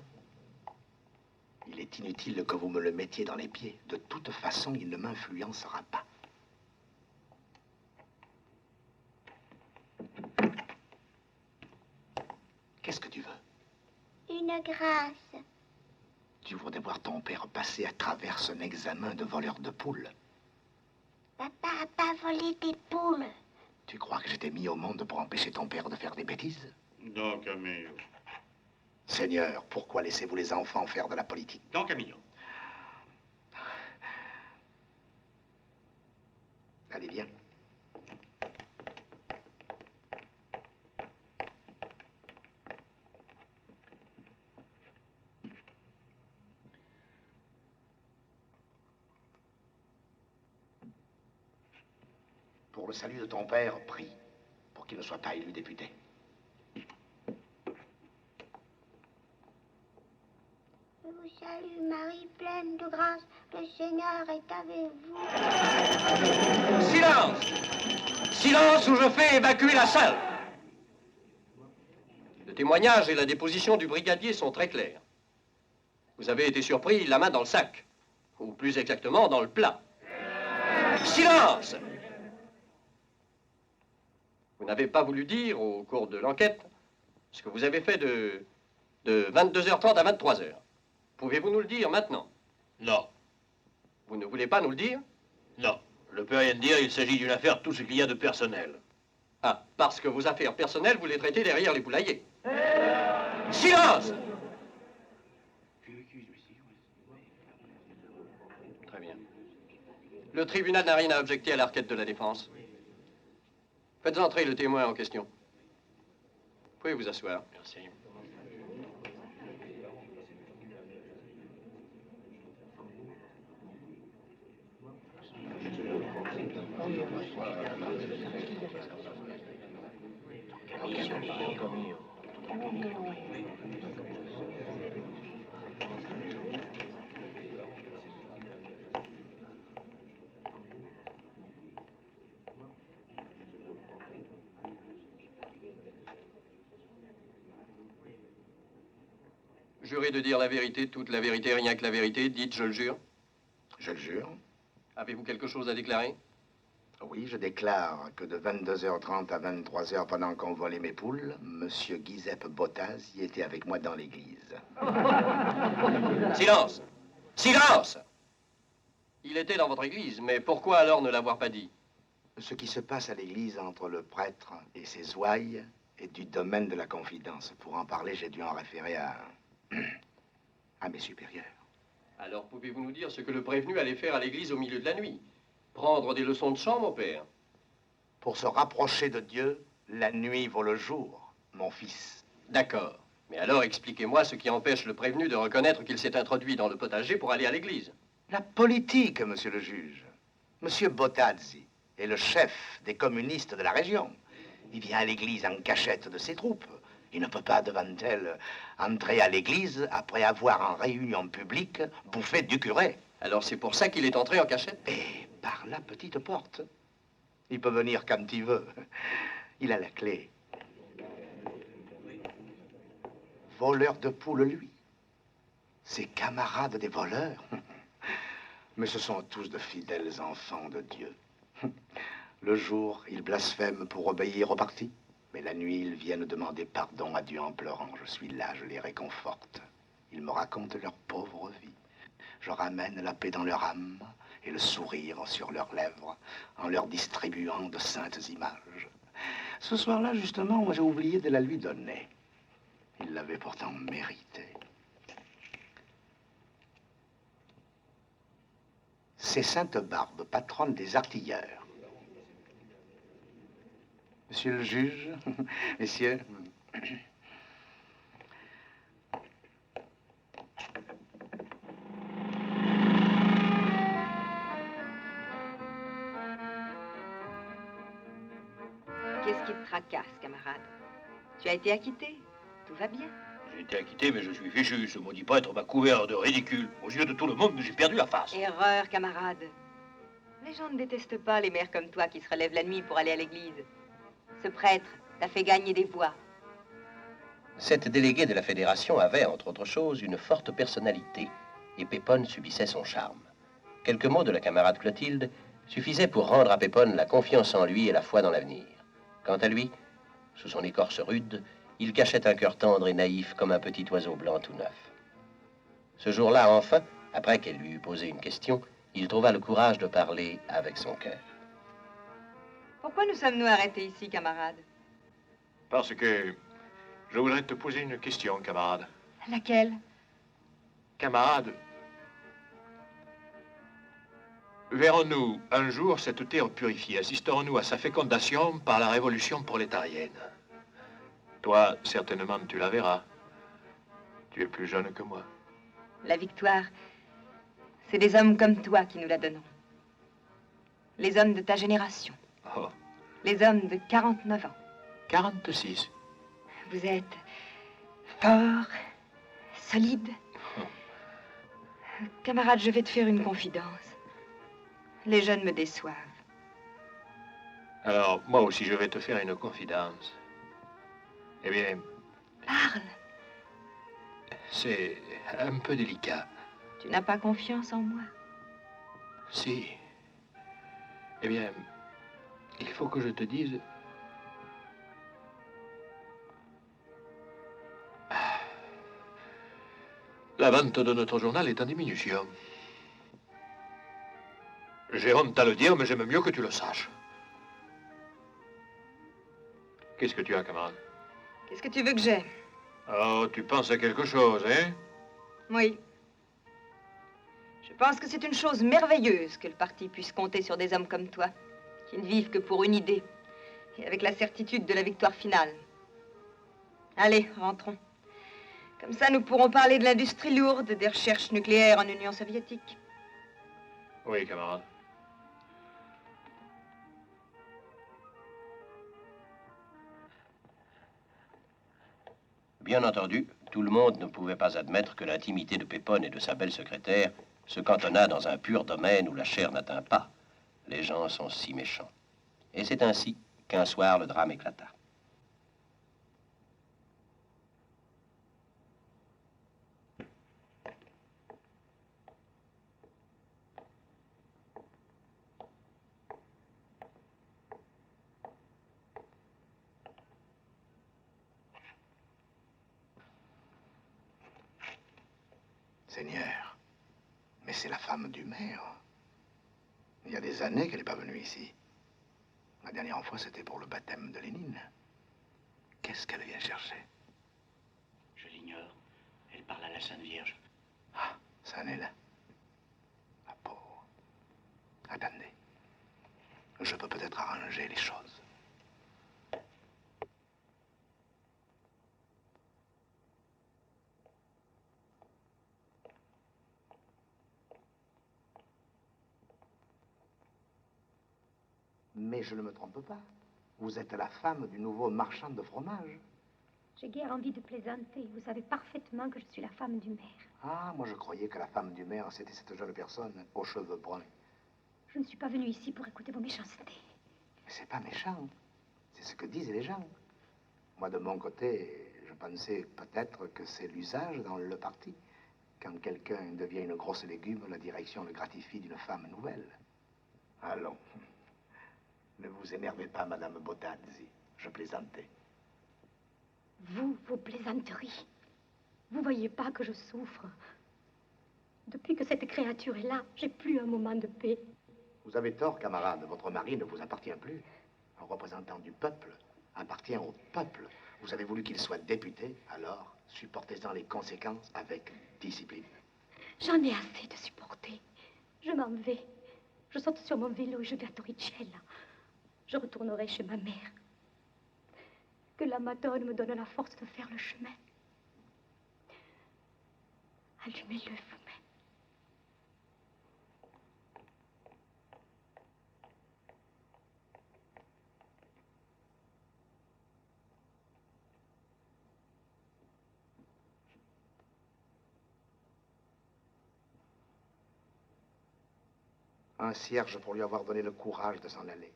Il est inutile que vous me le mettiez dans les pieds. De toute façon, il ne m'influencera pas. Qu'est-ce que tu veux? Une grâce. Tu voudrais voir ton père passer à travers un examen de voleur de poules. Papa a pas volé des poules. Tu crois que j'étais mis au monde pour empêcher ton père de faire des bêtises? Non, Camillo. Seigneur, pourquoi laissez-vous les enfants faire de la politique? Non, Camillo. Allez, viens. Pour le salut de ton père, prie pour qu'il ne soit pas élu député. Je vous salue, Marie, pleine de grâce. Le Seigneur est avec vous. Silence! Silence ou je fais évacuer la salle! Le témoignage et la déposition du brigadier sont très clairs. Vous avez été surpris la main dans le sac, ou plus exactement dans le plat. Silence! Vous n'avez pas voulu dire, au cours de l'enquête, ce que vous avez fait de 22h30 à 23h. Pouvez-vous nous le dire maintenant? Non. Vous ne voulez pas nous le dire? Non. Je ne peux rien dire, il s'agit d'une affaire, tout ce qu'il y a de personnel. Ah, parce que vos affaires personnelles, vous les traitez derrière les poulaillers. Silence! Très bien. Le tribunal n'a rien à objecter à la requête de la défense. Faites entrer le témoin en question. Vous pouvez vous asseoir. Merci. Jurez de dire la vérité, toute la vérité, rien que la vérité. Dites, je le jure. Je le jure. Avez-vous quelque chose à déclarer? Oui, je déclare que de 22h30 à 23h, pendant qu'on volait mes poules, Monsieur Giuseppe Botaz y était avec moi dans l'église. Silence! Silence! Il était dans votre église, mais pourquoi alors ne l'avoir pas dit? Ce qui se passe à l'église entre le prêtre et ses ouailles est du domaine de la confidence. Pour en parler, j'ai dû en référer à mes supérieurs. Alors pouvez-vous nous dire ce que le prévenu allait faire à l'église au milieu de la nuit? Prendre des leçons de chant, mon père? Pour se rapprocher de Dieu, la nuit vaut le jour, mon fils. D'accord. Mais alors expliquez-moi ce qui empêche le prévenu de reconnaître qu'il s'est introduit dans le potager pour aller à l'église. La politique, monsieur le juge. Monsieur Botazzi est le chef des communistes de la région. Il vient à l'église en cachette de ses troupes. Il ne peut pas, devant elle, entrer à l'église après avoir, en réunion publique, bouffé du curé. Alors c'est pour ça qu'il est entré en cachette? Et par la petite porte. Il peut venir quand il veut. Il a la clé. Voleur de poules, lui. Ses camarades des voleurs. Mais ce sont tous de fidèles enfants de Dieu. Le jour, ils blasphèment pour obéir au parti. Mais la nuit, ils viennent demander pardon à Dieu en pleurant. Je suis là, je les réconforte. Ils me racontent leur pauvre vie. Je ramène la paix dans leur âme et le sourire sur leurs lèvres en leur distribuant de saintes images. Ce soir-là, justement, moi j'ai oublié de la lui donner. Il l'avait pourtant mérité. C'est Sainte-Barbe, patronne des artilleurs. Monsieur le juge, messieurs. Qu'est-ce qui te tracasse, camarade? Tu as été acquitté. Tout va bien. J'ai été acquitté, mais je suis fichu. Ce maudit prêtre m'a couvert de ridicule. Aux yeux de tout le monde, j'ai perdu la face. Erreur, camarade. Les gens ne détestent pas les mères comme toi qui se relèvent la nuit pour aller à l'église. Ce prêtre t'a fait gagner des voix. Cette déléguée de la Fédération avait, entre autres choses, une forte personnalité, et Pépone subissait son charme. Quelques mots de la camarade Clotilde suffisaient pour rendre à Pépone la confiance en lui et la foi dans l'avenir. Quant à lui, sous son écorce rude, il cachait un cœur tendre et naïf comme un petit oiseau blanc tout neuf. Ce jour-là, enfin, après qu'elle lui eut posé une question, il trouva le courage de parler avec son cœur. Pourquoi nous sommes-nous arrêtés ici, camarade? Parce que je voudrais te poser une question, camarade. Laquelle? Camarade, verrons-nous un jour cette terre purifiée? Assisterons-nous à sa fécondation par la révolution prolétarienne? Toi, certainement, tu la verras. Tu es plus jeune que moi. La victoire, c'est des hommes comme toi qui nous la donnons. Les hommes de ta génération. Oh, Les hommes de 49 ans. 46. Vous êtes fort, solide. Camarade, je vais te faire une confidence. Les jeunes me déçoivent. Alors, moi aussi, je vais te faire une confidence. Eh bien... Parle. C'est un peu délicat. Tu n'as pas confiance en moi? Si. Eh bien, il faut que je te dise... La vente de notre journal est en diminution. J'ai honte à le dire, mais j'aime mieux que tu le saches. Qu'est-ce que tu as, camarade? Qu'est-ce que tu veux que j'aie? Oh, tu penses à quelque chose, hein? Oui. Je pense que c'est une chose merveilleuse que le parti puisse compter sur des hommes comme toi, qui ne vivent que pour une idée, et avec la certitude de la victoire finale. Allez, rentrons. Comme ça, nous pourrons parler de l'industrie lourde, des recherches nucléaires en Union soviétique. Oui, camarade. Bien entendu, tout le monde ne pouvait pas admettre que l'intimité de Pépone et de sa belle secrétaire se cantonnât dans un pur domaine où la chair n'atteint pas. Les gens sont si méchants. Et c'est ainsi qu'un soir, le drame éclata. Seigneur, mais c'est la femme du maire. Il y a des années qu'elle n'est pas venue ici. La dernière fois, c'était pour le baptême de Lénine. Qu'est-ce qu'elle vient chercher? Je l'ignore. Elle parle à la Sainte Vierge. Ah, ça en est là. La pauvre. Attendez. Je peux peut-être arranger les choses. Mais je ne me trompe pas. Vous êtes la femme du nouveau marchand de fromage. J'ai guère envie de plaisanter. Vous savez parfaitement que je suis la femme du maire. Ah, moi je croyais que la femme du maire, c'était cette jeune personne aux cheveux bruns. Je ne suis pas venue ici pour écouter vos méchancetés. Mais c'est pas méchant. C'est ce que disent les gens. Moi, de mon côté, je pensais peut-être que c'est l'usage dans le parti. Quand quelqu'un devient une grosse légume, la direction le gratifie d'une femme nouvelle. Allons. Ne vous énervez pas, Madame Botazzi. Je plaisantais. Vous, vos plaisanteries. Vous voyez pas que je souffre. Depuis que cette créature est là, j'ai plus un moment de paix. Vous avez tort, camarade. Votre mari ne vous appartient plus. Un représentant du peuple, appartient au peuple. Vous avez voulu qu'il soit député, alors supportez-en les conséquences avec discipline. J'en ai assez de supporter. Je m'en vais. Je saute sur mon vélo et je vais à Torricella. Je retournerai chez ma mère. Que la Madone me donne la force de faire le chemin. Allumez-le vous-même. Un cierge pour lui avoir donné le courage de s'en aller.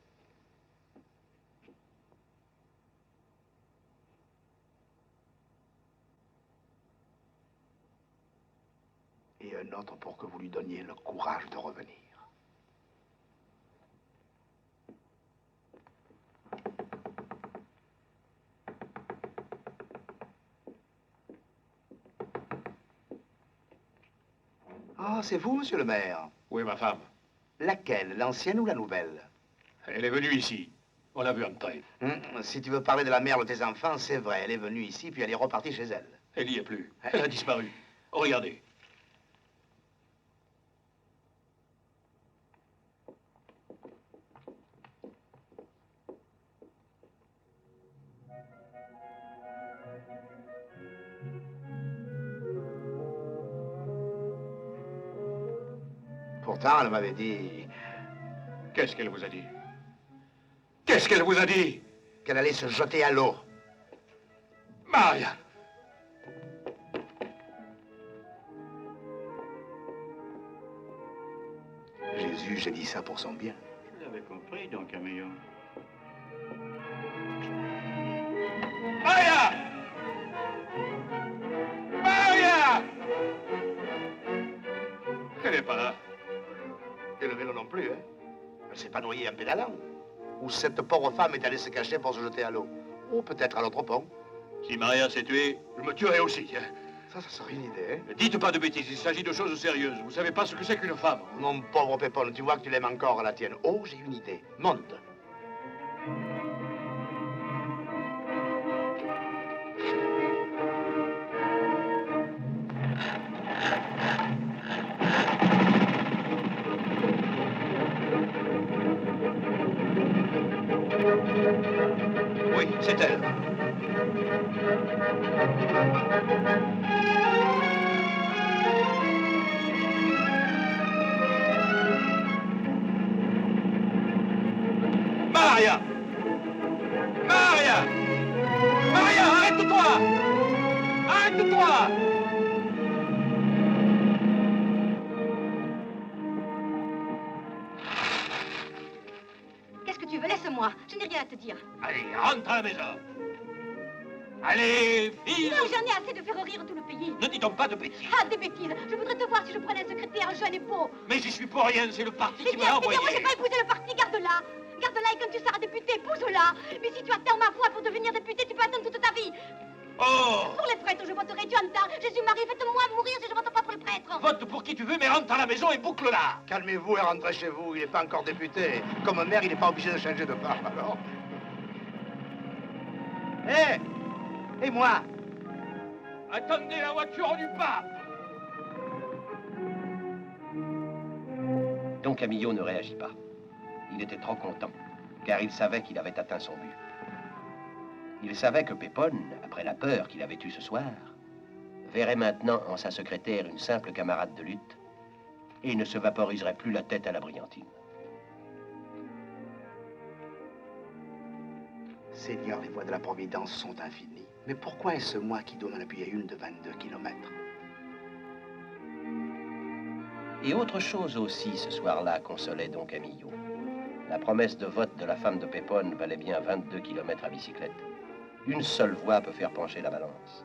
Et un autre pour que vous lui donniez le courage de revenir. Ah, c'est vous, monsieur le maire? Où est ma femme? Laquelle, l'ancienne ou la nouvelle? Elle est venue ici. On l'a vue entrer. Si tu veux parler de la mère de tes enfants, c'est vrai. Elle est venue ici, puis elle est repartie chez elle. Elle n'y est plus. Elle a disparu. Oh, regardez. Pourtant, elle m'avait dit... Qu'est-ce qu'elle vous a dit? Qu'est-ce qu'elle vous a dit? Qu'elle allait se jeter à l'eau. Maria! Jésus, j'ai dit ça pour son bien. Je l'avais compris, Don Camillo. Maria! Maria! Elle n'est pas là. Et le vélo non plus, hein? Elle s'est pas noyée en pédalant. Ou cette pauvre femme est allée se cacher pour se jeter à l'eau. Ou peut-être à l'autre pont. Si Maria s'est tuée, je me tuerai aussi. Hein. Ça serait une idée, hein? Ne dites pas de bêtises, il s'agit de choses sérieuses. Vous savez pas ce que c'est qu'une femme. Mon pauvre Pépone, tu vois que tu l'aimes encore, la tienne. Oh, j'ai une idée. Monte. Oui, c'est elle. Maria! Maria! Maria, arrête-toi! Arrête-toi! Qu'est-ce que tu veux? Laisse-moi. Je n'ai rien à te dire. Allez, rentre à la maison. Allez, fille! Non, j'en ai assez de faire rire tout le pays. Ne dis donc pas de bêtises. Ah, des bêtises. Je voudrais te voir si je prenais un secrétaire jeune et beau. Mais j'y suis pour rien, c'est le parti qui Mais m'a bien, envoyé. moi, j'ai pas épousé le parti, garde-la. Garde-la et quand tu seras député, épouse-la. Mais si tu attends ma foi pour devenir député, tu peux attendre toute ta vie. Oh! Pour les prêtres, je voterai, tu entends? Jésus-Marie, faites-moi mourir si je vote pas pour le prêtre. Vote pour qui tu veux, mais rentre à la maison et boucle-la. Calmez-vous et rentrez chez vous. Il n'est pas encore député. Comme maire, il n'est pas obligé de changer de femme, alors. Hé! Et moi? Attendez la voiture du pape. Don Camillo ne réagit pas. Il était trop content, car il savait qu'il avait atteint son but. Il savait que Pépone, après la peur qu'il avait eue ce soir, verrait maintenant en sa secrétaire une simple camarade de lutte et ne se vaporiserait plus la tête à la brillantine. Seigneur, les voies de la Providence sont infinies. Mais pourquoi est-ce moi qui dois m'en appuyer une de 22 kilomètres? Et autre chose aussi ce soir-là consolait Don Camillo. La promesse de vote de la femme de Pépone valait bien 22 kilomètres à bicyclette. Une seule voix peut faire pencher la balance.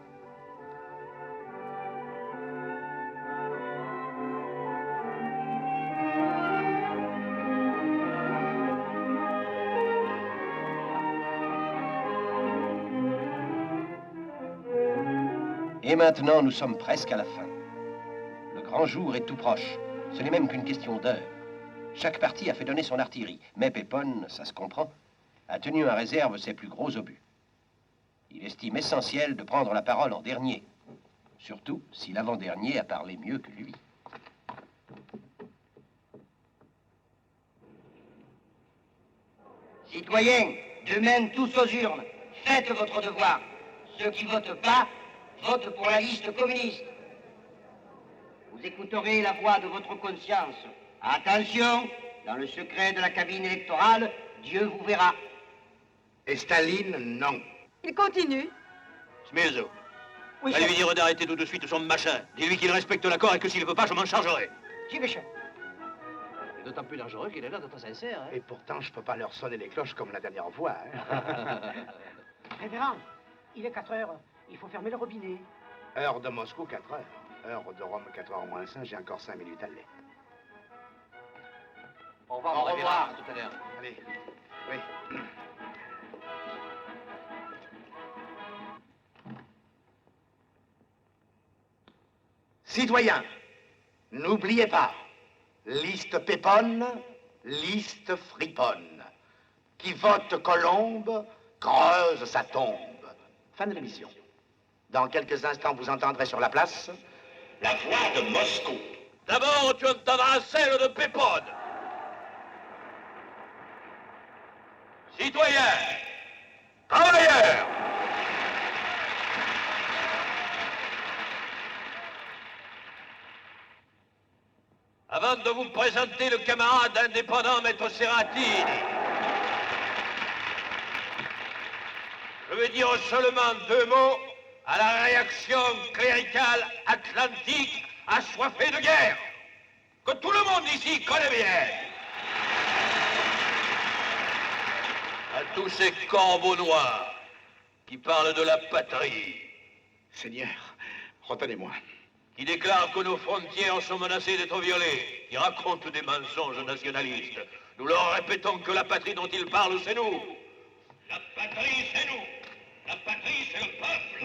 Et maintenant, nous sommes presque à la fin. Le grand jour est tout proche. Ce n'est même qu'une question d'heure. Chaque parti a fait donner son artillerie, mais Pépone, ça se comprend, a tenu en réserve ses plus gros obus. Il estime essentiel de prendre la parole en dernier. Surtout si l'avant-dernier a parlé mieux que lui. Citoyens, demain tous aux urnes. Faites votre devoir. Ceux qui votent pas, votent pour la liste communiste. Vous écouterez la voix de votre conscience. Attention, dans le secret de la cabine électorale, Dieu vous verra. Et Staline, non. Il continue. Smezo, Oui, allez chef. lui dire d'arrêter tout de suite son machin. Dis-lui qu'il respecte l'accord et que s'il ne veut pas, je m'en chargerai. J'y vais, chef. C'est d'autant plus dangereux qu'il est là d'être sincère. Hein? Et pourtant, je peux pas leur sonner les cloches comme la dernière fois. Hein. Révérend, il est 4 heures. Il faut fermer le robinet. Heure de Moscou, 4 heures. Heure de Rome, 4 heures moins 5. J'ai encore 5 minutes à l'être. Au revoir, Au mon revoir. révérend, à tout à l'heure. Allez. Oui. Citoyens, n'oubliez pas, liste péponne, liste friponne. Qui vote Colombe, creuse sa tombe. Fin de l'émission. Dans quelques instants, vous entendrez sur la place la voix de Moscou. D'abord, tu entendras celle de Pépone. Citoyens, travailleurs, avant de vous présenter le camarade indépendant Maître Serratini, je vais dire seulement 2 mots à la réaction cléricale atlantique assoiffée de guerre, que tout le monde ici connaît bien. À tous ces corbeaux noirs qui parlent de la patrie. Seigneur, retenez-moi. Qui déclarent que nos frontières sont menacées d'être violées, qui racontent des mensonges nationalistes. Nous leur répétons que la patrie dont ils parlent, c'est nous. La patrie, c'est nous. La patrie, c'est le peuple.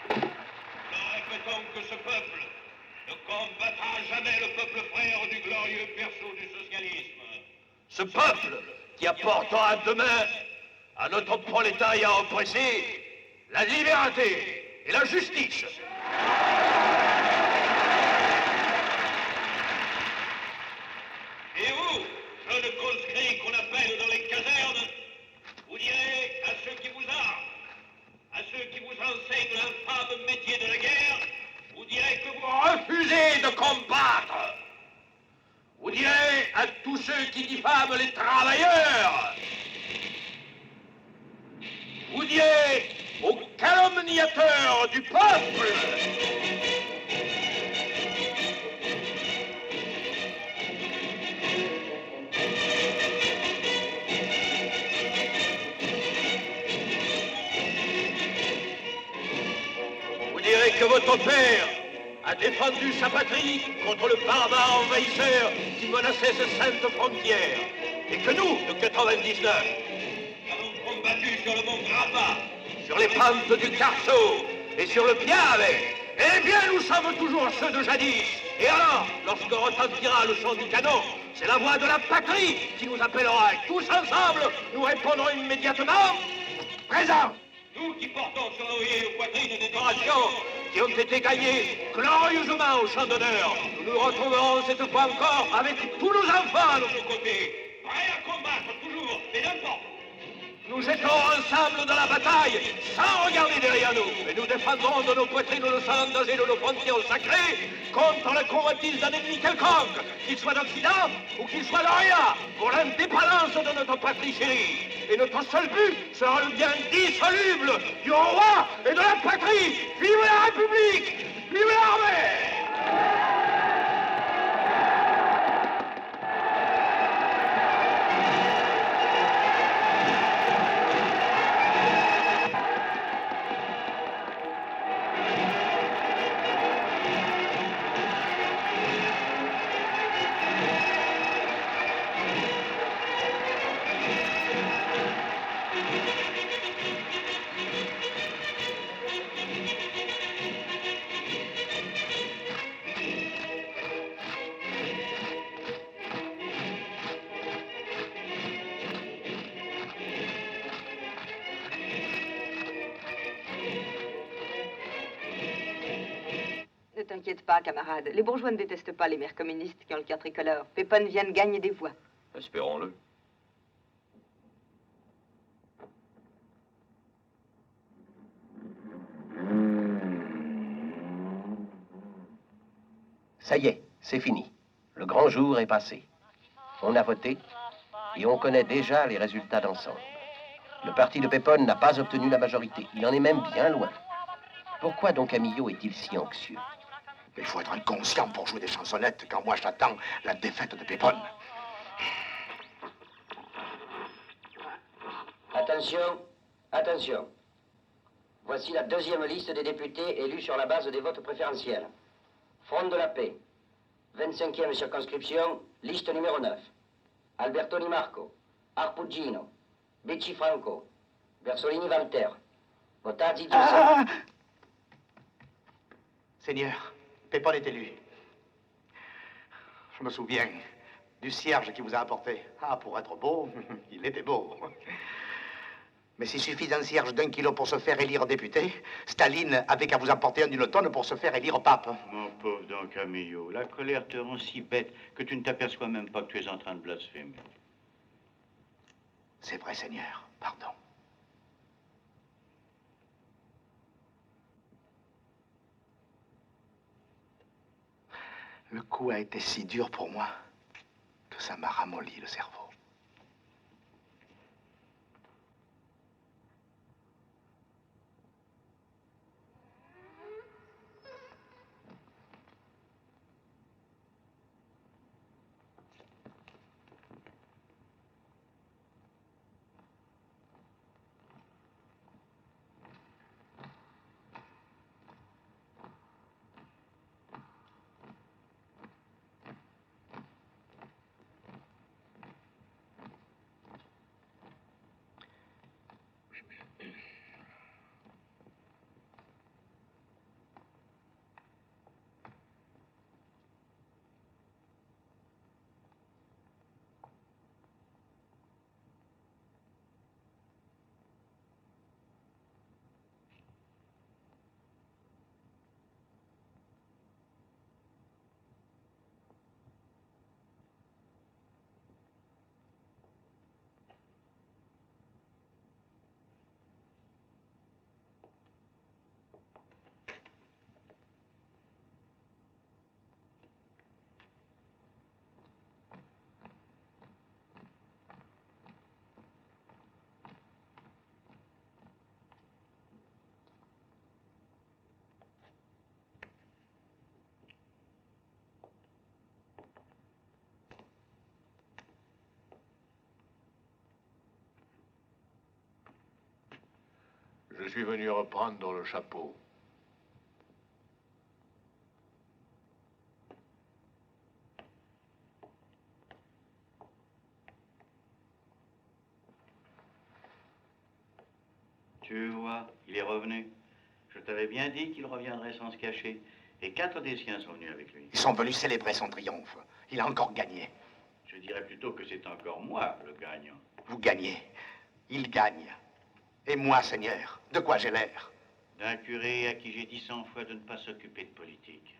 Nous leur répétons que ce peuple ne combattra jamais le peuple frère du glorieux berceau du socialisme. Ce peuple qui apportera demain à notre prolétariat oppressé la liberté et la justice. Et vous, jeunes conscrits qu'on appelle dans les casernes, vous direz à ceux qui vous arment, à ceux qui vous enseignent l'infâme métier de la guerre, vous direz que vous refusez de combattre. Vous direz à tous ceux qui diffament les travailleurs, vous direz aux calomniateurs du peuple, vous direz que votre père a défendu sa patrie contre le barbare envahisseur qui menaçait ses saintes frontières, et que nous, de 99, avons combattu sur le mont Grappa, sur les pentes du Carso et sur le Piave. Eh bien, nous sommes toujours ceux de jadis. Et alors, lorsque retentira le son du canon, c'est la voix de la patrie qui nous appellera. Et tous ensemble, nous répondrons immédiatement « Présent !» Nous qui portons sur nos et nos poitrines des décorations qui ont été gagnées glorieusement au champ d'honneur, nous nous retrouverons cette fois encore avec tous nos enfants à notre côté, prêts à combattre toujours et n'importe. Nous étions ensemble dans la bataille, sans regarder derrière nous, et nous défendrons de nos poitrines le sang engagé de nos frontières sacrées contre la convoitise d'un ennemi quelconque, qu'il soit d'Occident ou qu'il soit d'Orient, pour l'indépendance de notre patrie chérie. Et notre seul but sera le bien dissoluble du roi et de la patrie. Vive la République! Vive l'armée! inquiète pas, camarade. Les bourgeois ne détestent pas les maires communistes qui ont le cœur tricolore. Pépone vient de gagner des voix. Espérons-le. Ça y est, c'est fini. Le grand jour est passé. On a voté et on connaît déjà les résultats d'ensemble. Le parti de Pépone n'a pas obtenu la majorité. Il en est même bien loin. Pourquoi Don Camillo est-il si anxieux? Il faut être inconscient pour jouer des chansonnettes quand moi j'attends la défaite de Pépone. Attention, attention. Voici la deuxième liste des députés élus sur la base des votes préférentiels. Front de la Paix, 25e circonscription, liste numéro 9. Albertoni Marco, Arpugino, Becci Franco, Bersolini Walter, Bottazzi Giuseppe. Seigneur, Pépone est élu. Je me souviens du cierge qu'il vous a apporté. Ah, pour être beau, il était beau. Mais s'il suffit d'un cierge d'1 kilo pour se faire élire député, Staline avait qu'à vous apporter un d'une tonne pour se faire élire pape. Mon pauvre Don Camillo, la colère te rend si bête que tu ne t'aperçois même pas que tu es en train de blasphémer. C'est vrai, Seigneur. Pardon. Le coup a été si dur pour moi que ça m'a ramolli le cerveau. Je suis venu reprendre le chapeau. Tu vois, il est revenu. Je t'avais bien dit qu'il reviendrait sans se cacher. Et 4 des siens sont venus avec lui. Ils sont venus célébrer son triomphe. Il a encore gagné. Je dirais plutôt que c'est encore moi le gagnant. Vous gagnez. Il gagne. Et moi, Seigneur, de quoi j'ai l'air? D'un curé à qui j'ai dit 100 fois de ne pas s'occuper de politique.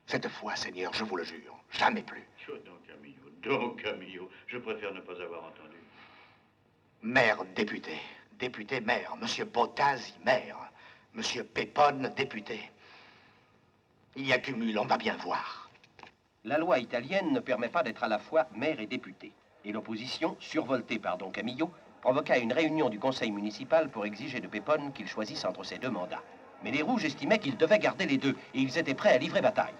Cette fois, Seigneur, je vous le jure, jamais plus. Oh, Don Camillo, je préfère ne pas avoir entendu. Maire, député. Député, maire. Monsieur Bottazzi, maire. Monsieur Pépone, député. Il y a cumul, on va bien voir. La loi italienne ne permet pas d'être à la fois maire et député. Et l'opposition, survoltée par Don Camillo, provoqua une réunion du conseil municipal pour exiger de Pépone qu'il choisisse entre ses 2 mandats. Mais les Rouges estimaient qu'il devait garder les 2 et ils étaient prêts à livrer bataille.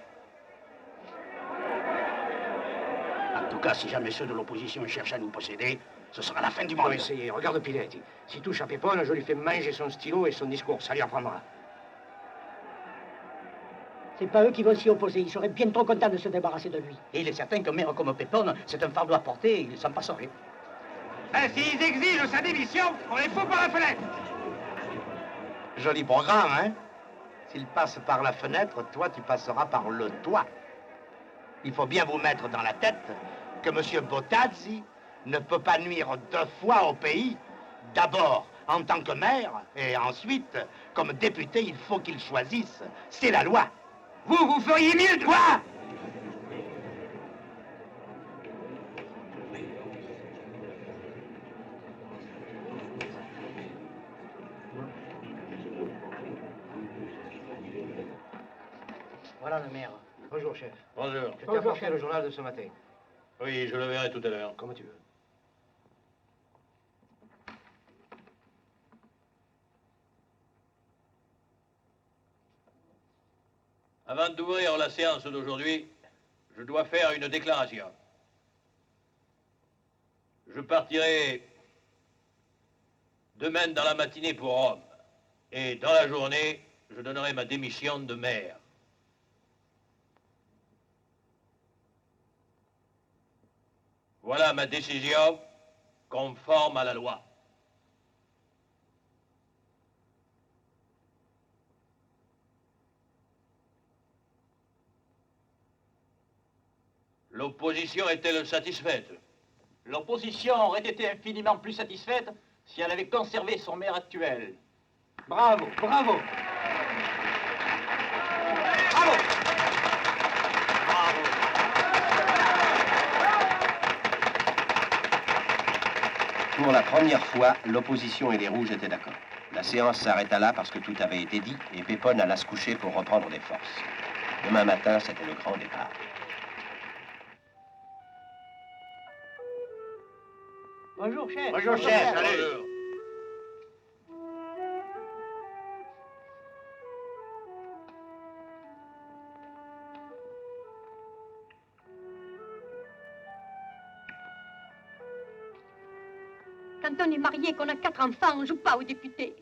En tout cas, si jamais ceux de l'opposition cherchent à nous posséder, ce sera la fin du monde. On va essayer. Regarde Piletti. S'il touche à Pépone, je lui fais manger son stylo et son discours. Ça lui apprendra. C'est pas eux qui vont s'y opposer. Ils seraient bien trop contents de se débarrasser de lui. Et il est certain qu'un maire comme Pépone, c'est un fardeau à porter, il s'en passerait. S'ils exigent sa démission, on les fout par la fenêtre. Joli programme, hein? S'il passe par la fenêtre, toi, tu passeras par le toit. Il faut bien vous mettre dans la tête que M. Bottazzi ne peut pas nuire 2 fois au pays. D'abord, en tant que maire, et ensuite, comme député, il faut qu'il choisisse. C'est la loi. Vous feriez mieux de... Quoi? Voilà le maire. Bonjour, chef. Bonjour. Je t'ai apporté le journal de ce matin. Oui, je le verrai tout à l'heure. Comme tu veux. Avant d'ouvrir la séance d'aujourd'hui, je dois faire une déclaration. Je partirai demain dans la matinée pour Rome. Et dans la journée, je donnerai ma démission de maire. Voilà ma décision conforme à la loi. L'opposition est-elle satisfaite? L'opposition aurait été infiniment plus satisfaite si elle avait conservé son maire actuel. Bravo, bravo. Bravo. Pour la première fois, l'opposition et les Rouges étaient d'accord. La séance s'arrêta là parce que tout avait été dit et Pépone alla se coucher pour reprendre des forces. Demain matin, c'était le grand départ. Bonjour, chef. Bonjour, chef. Salut. Bonjour. Quand on est marié et qu'on a 4 enfants, on joue pas aux députés.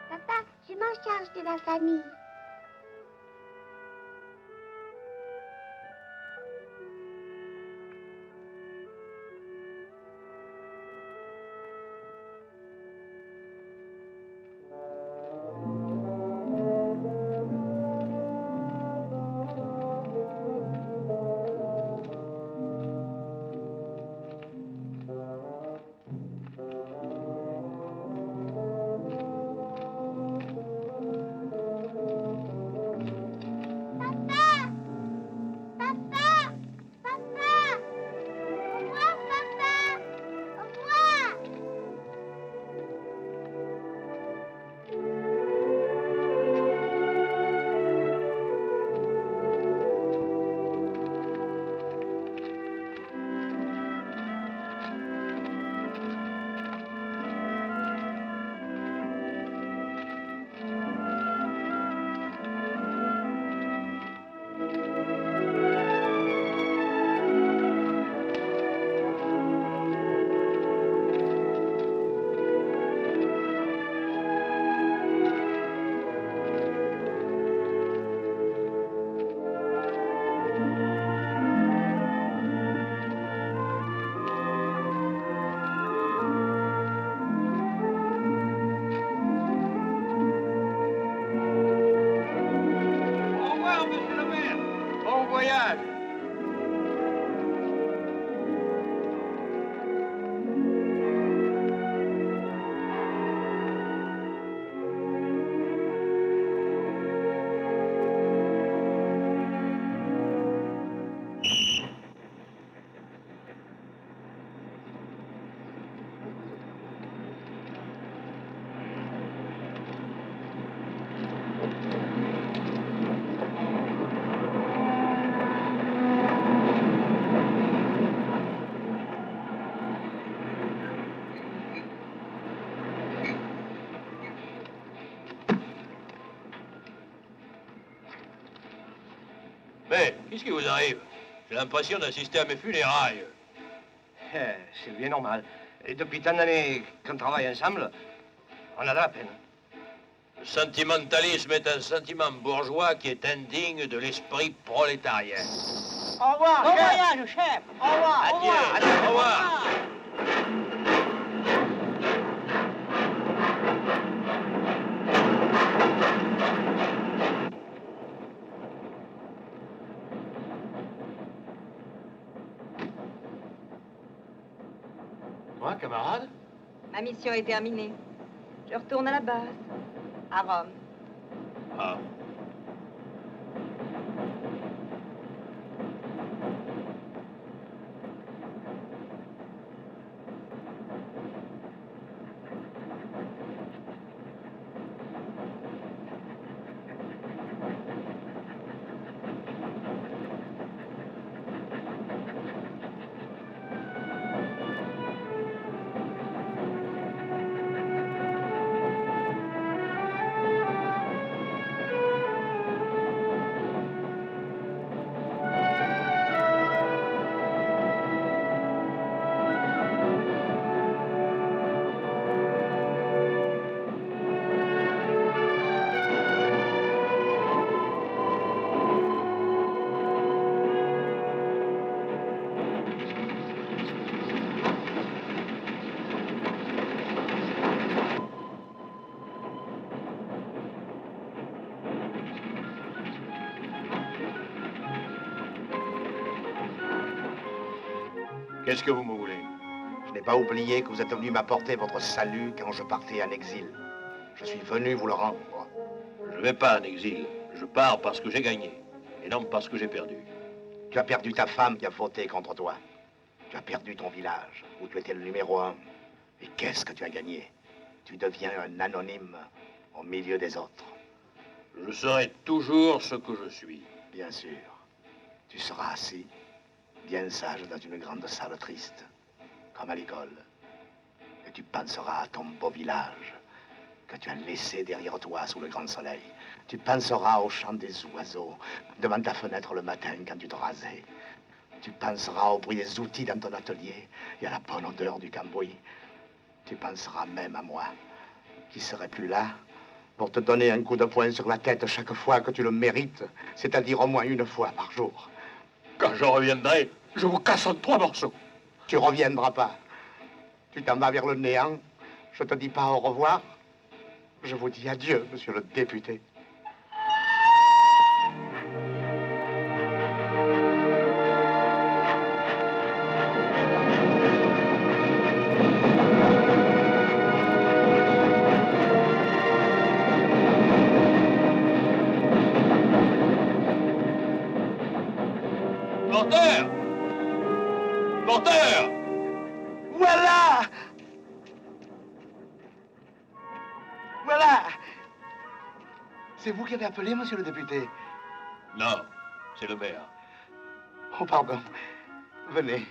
Papa, je m'en charge de la famille. Mais, qu'est-ce qui vous arrive? J'ai l'impression d'assister à mes funérailles. C'est bien normal. Et depuis tant d'années qu'on travaille ensemble, on a de la peine. Le sentimentalisme est un sentiment bourgeois qui est indigne de l'esprit prolétarien. Au revoir, Bon chef. voyage, chef. Au revoir. Adieu, au revoir. Quoi, camarade? Ma mission est terminée. Je retourne à la base, à Rome. Ah. Qu'est-ce que vous me voulez? Je n'ai pas oublié que vous êtes venu m'apporter votre salut quand je partais en exil. Je suis venu vous le rendre. Je ne vais pas en exil. Je pars parce que j'ai gagné, et non parce que j'ai perdu. Tu as perdu ta femme qui a voté contre toi. Tu as perdu ton village, où tu étais le numéro 1. Et qu'est-ce que tu as gagné? Tu deviens un anonyme au milieu des autres. Je serai toujours ce que je suis. Bien sûr. Tu seras assis, bien sage dans une grande salle triste, comme à l'école. Et tu penseras à ton beau village que tu as laissé derrière toi sous le grand soleil. Tu penseras au chant des oiseaux devant ta fenêtre le matin quand tu te rasais. Tu penseras au bruit des outils dans ton atelier et à la bonne odeur du cambouis. Tu penseras même à moi, qui serai plus là pour te donner un coup de poing sur la tête chaque fois que tu le mérites, c'est-à-dire au moins une fois par jour. Quand je reviendrai, je vous casse en 3 morceaux. Tu reviendras pas. Tu t'en vas vers le néant. Je te dis pas au revoir. Je vous dis adieu, monsieur le député. Porteur! Porteur! Voilà! Voilà! C'est vous qui avez appelé, monsieur le député? Non, c'est le maire. Oh, pardon. Venez.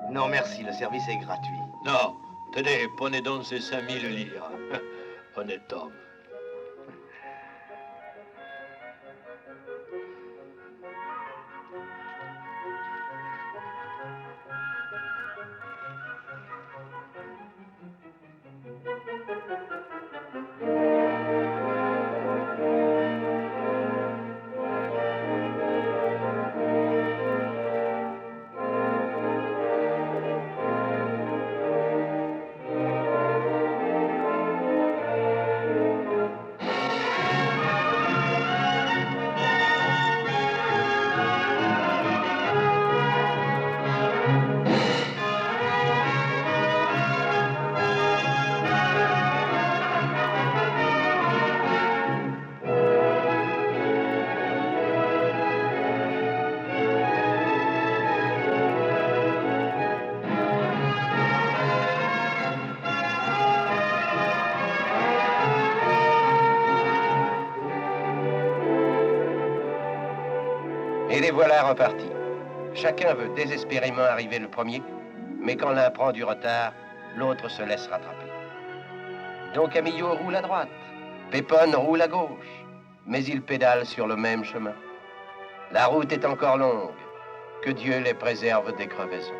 Non, merci, le service est gratuit. Non, tenez, prenez donc ces 5000 livres. Honnête homme. Et les voilà repartis. Chacun veut désespérément arriver le premier, mais quand l'un prend du retard, l'autre se laisse rattraper. Don Camillo roule à droite, Pépone roule à gauche, mais ils pédalent sur le même chemin. La route est encore longue, que Dieu les préserve des crevaisons.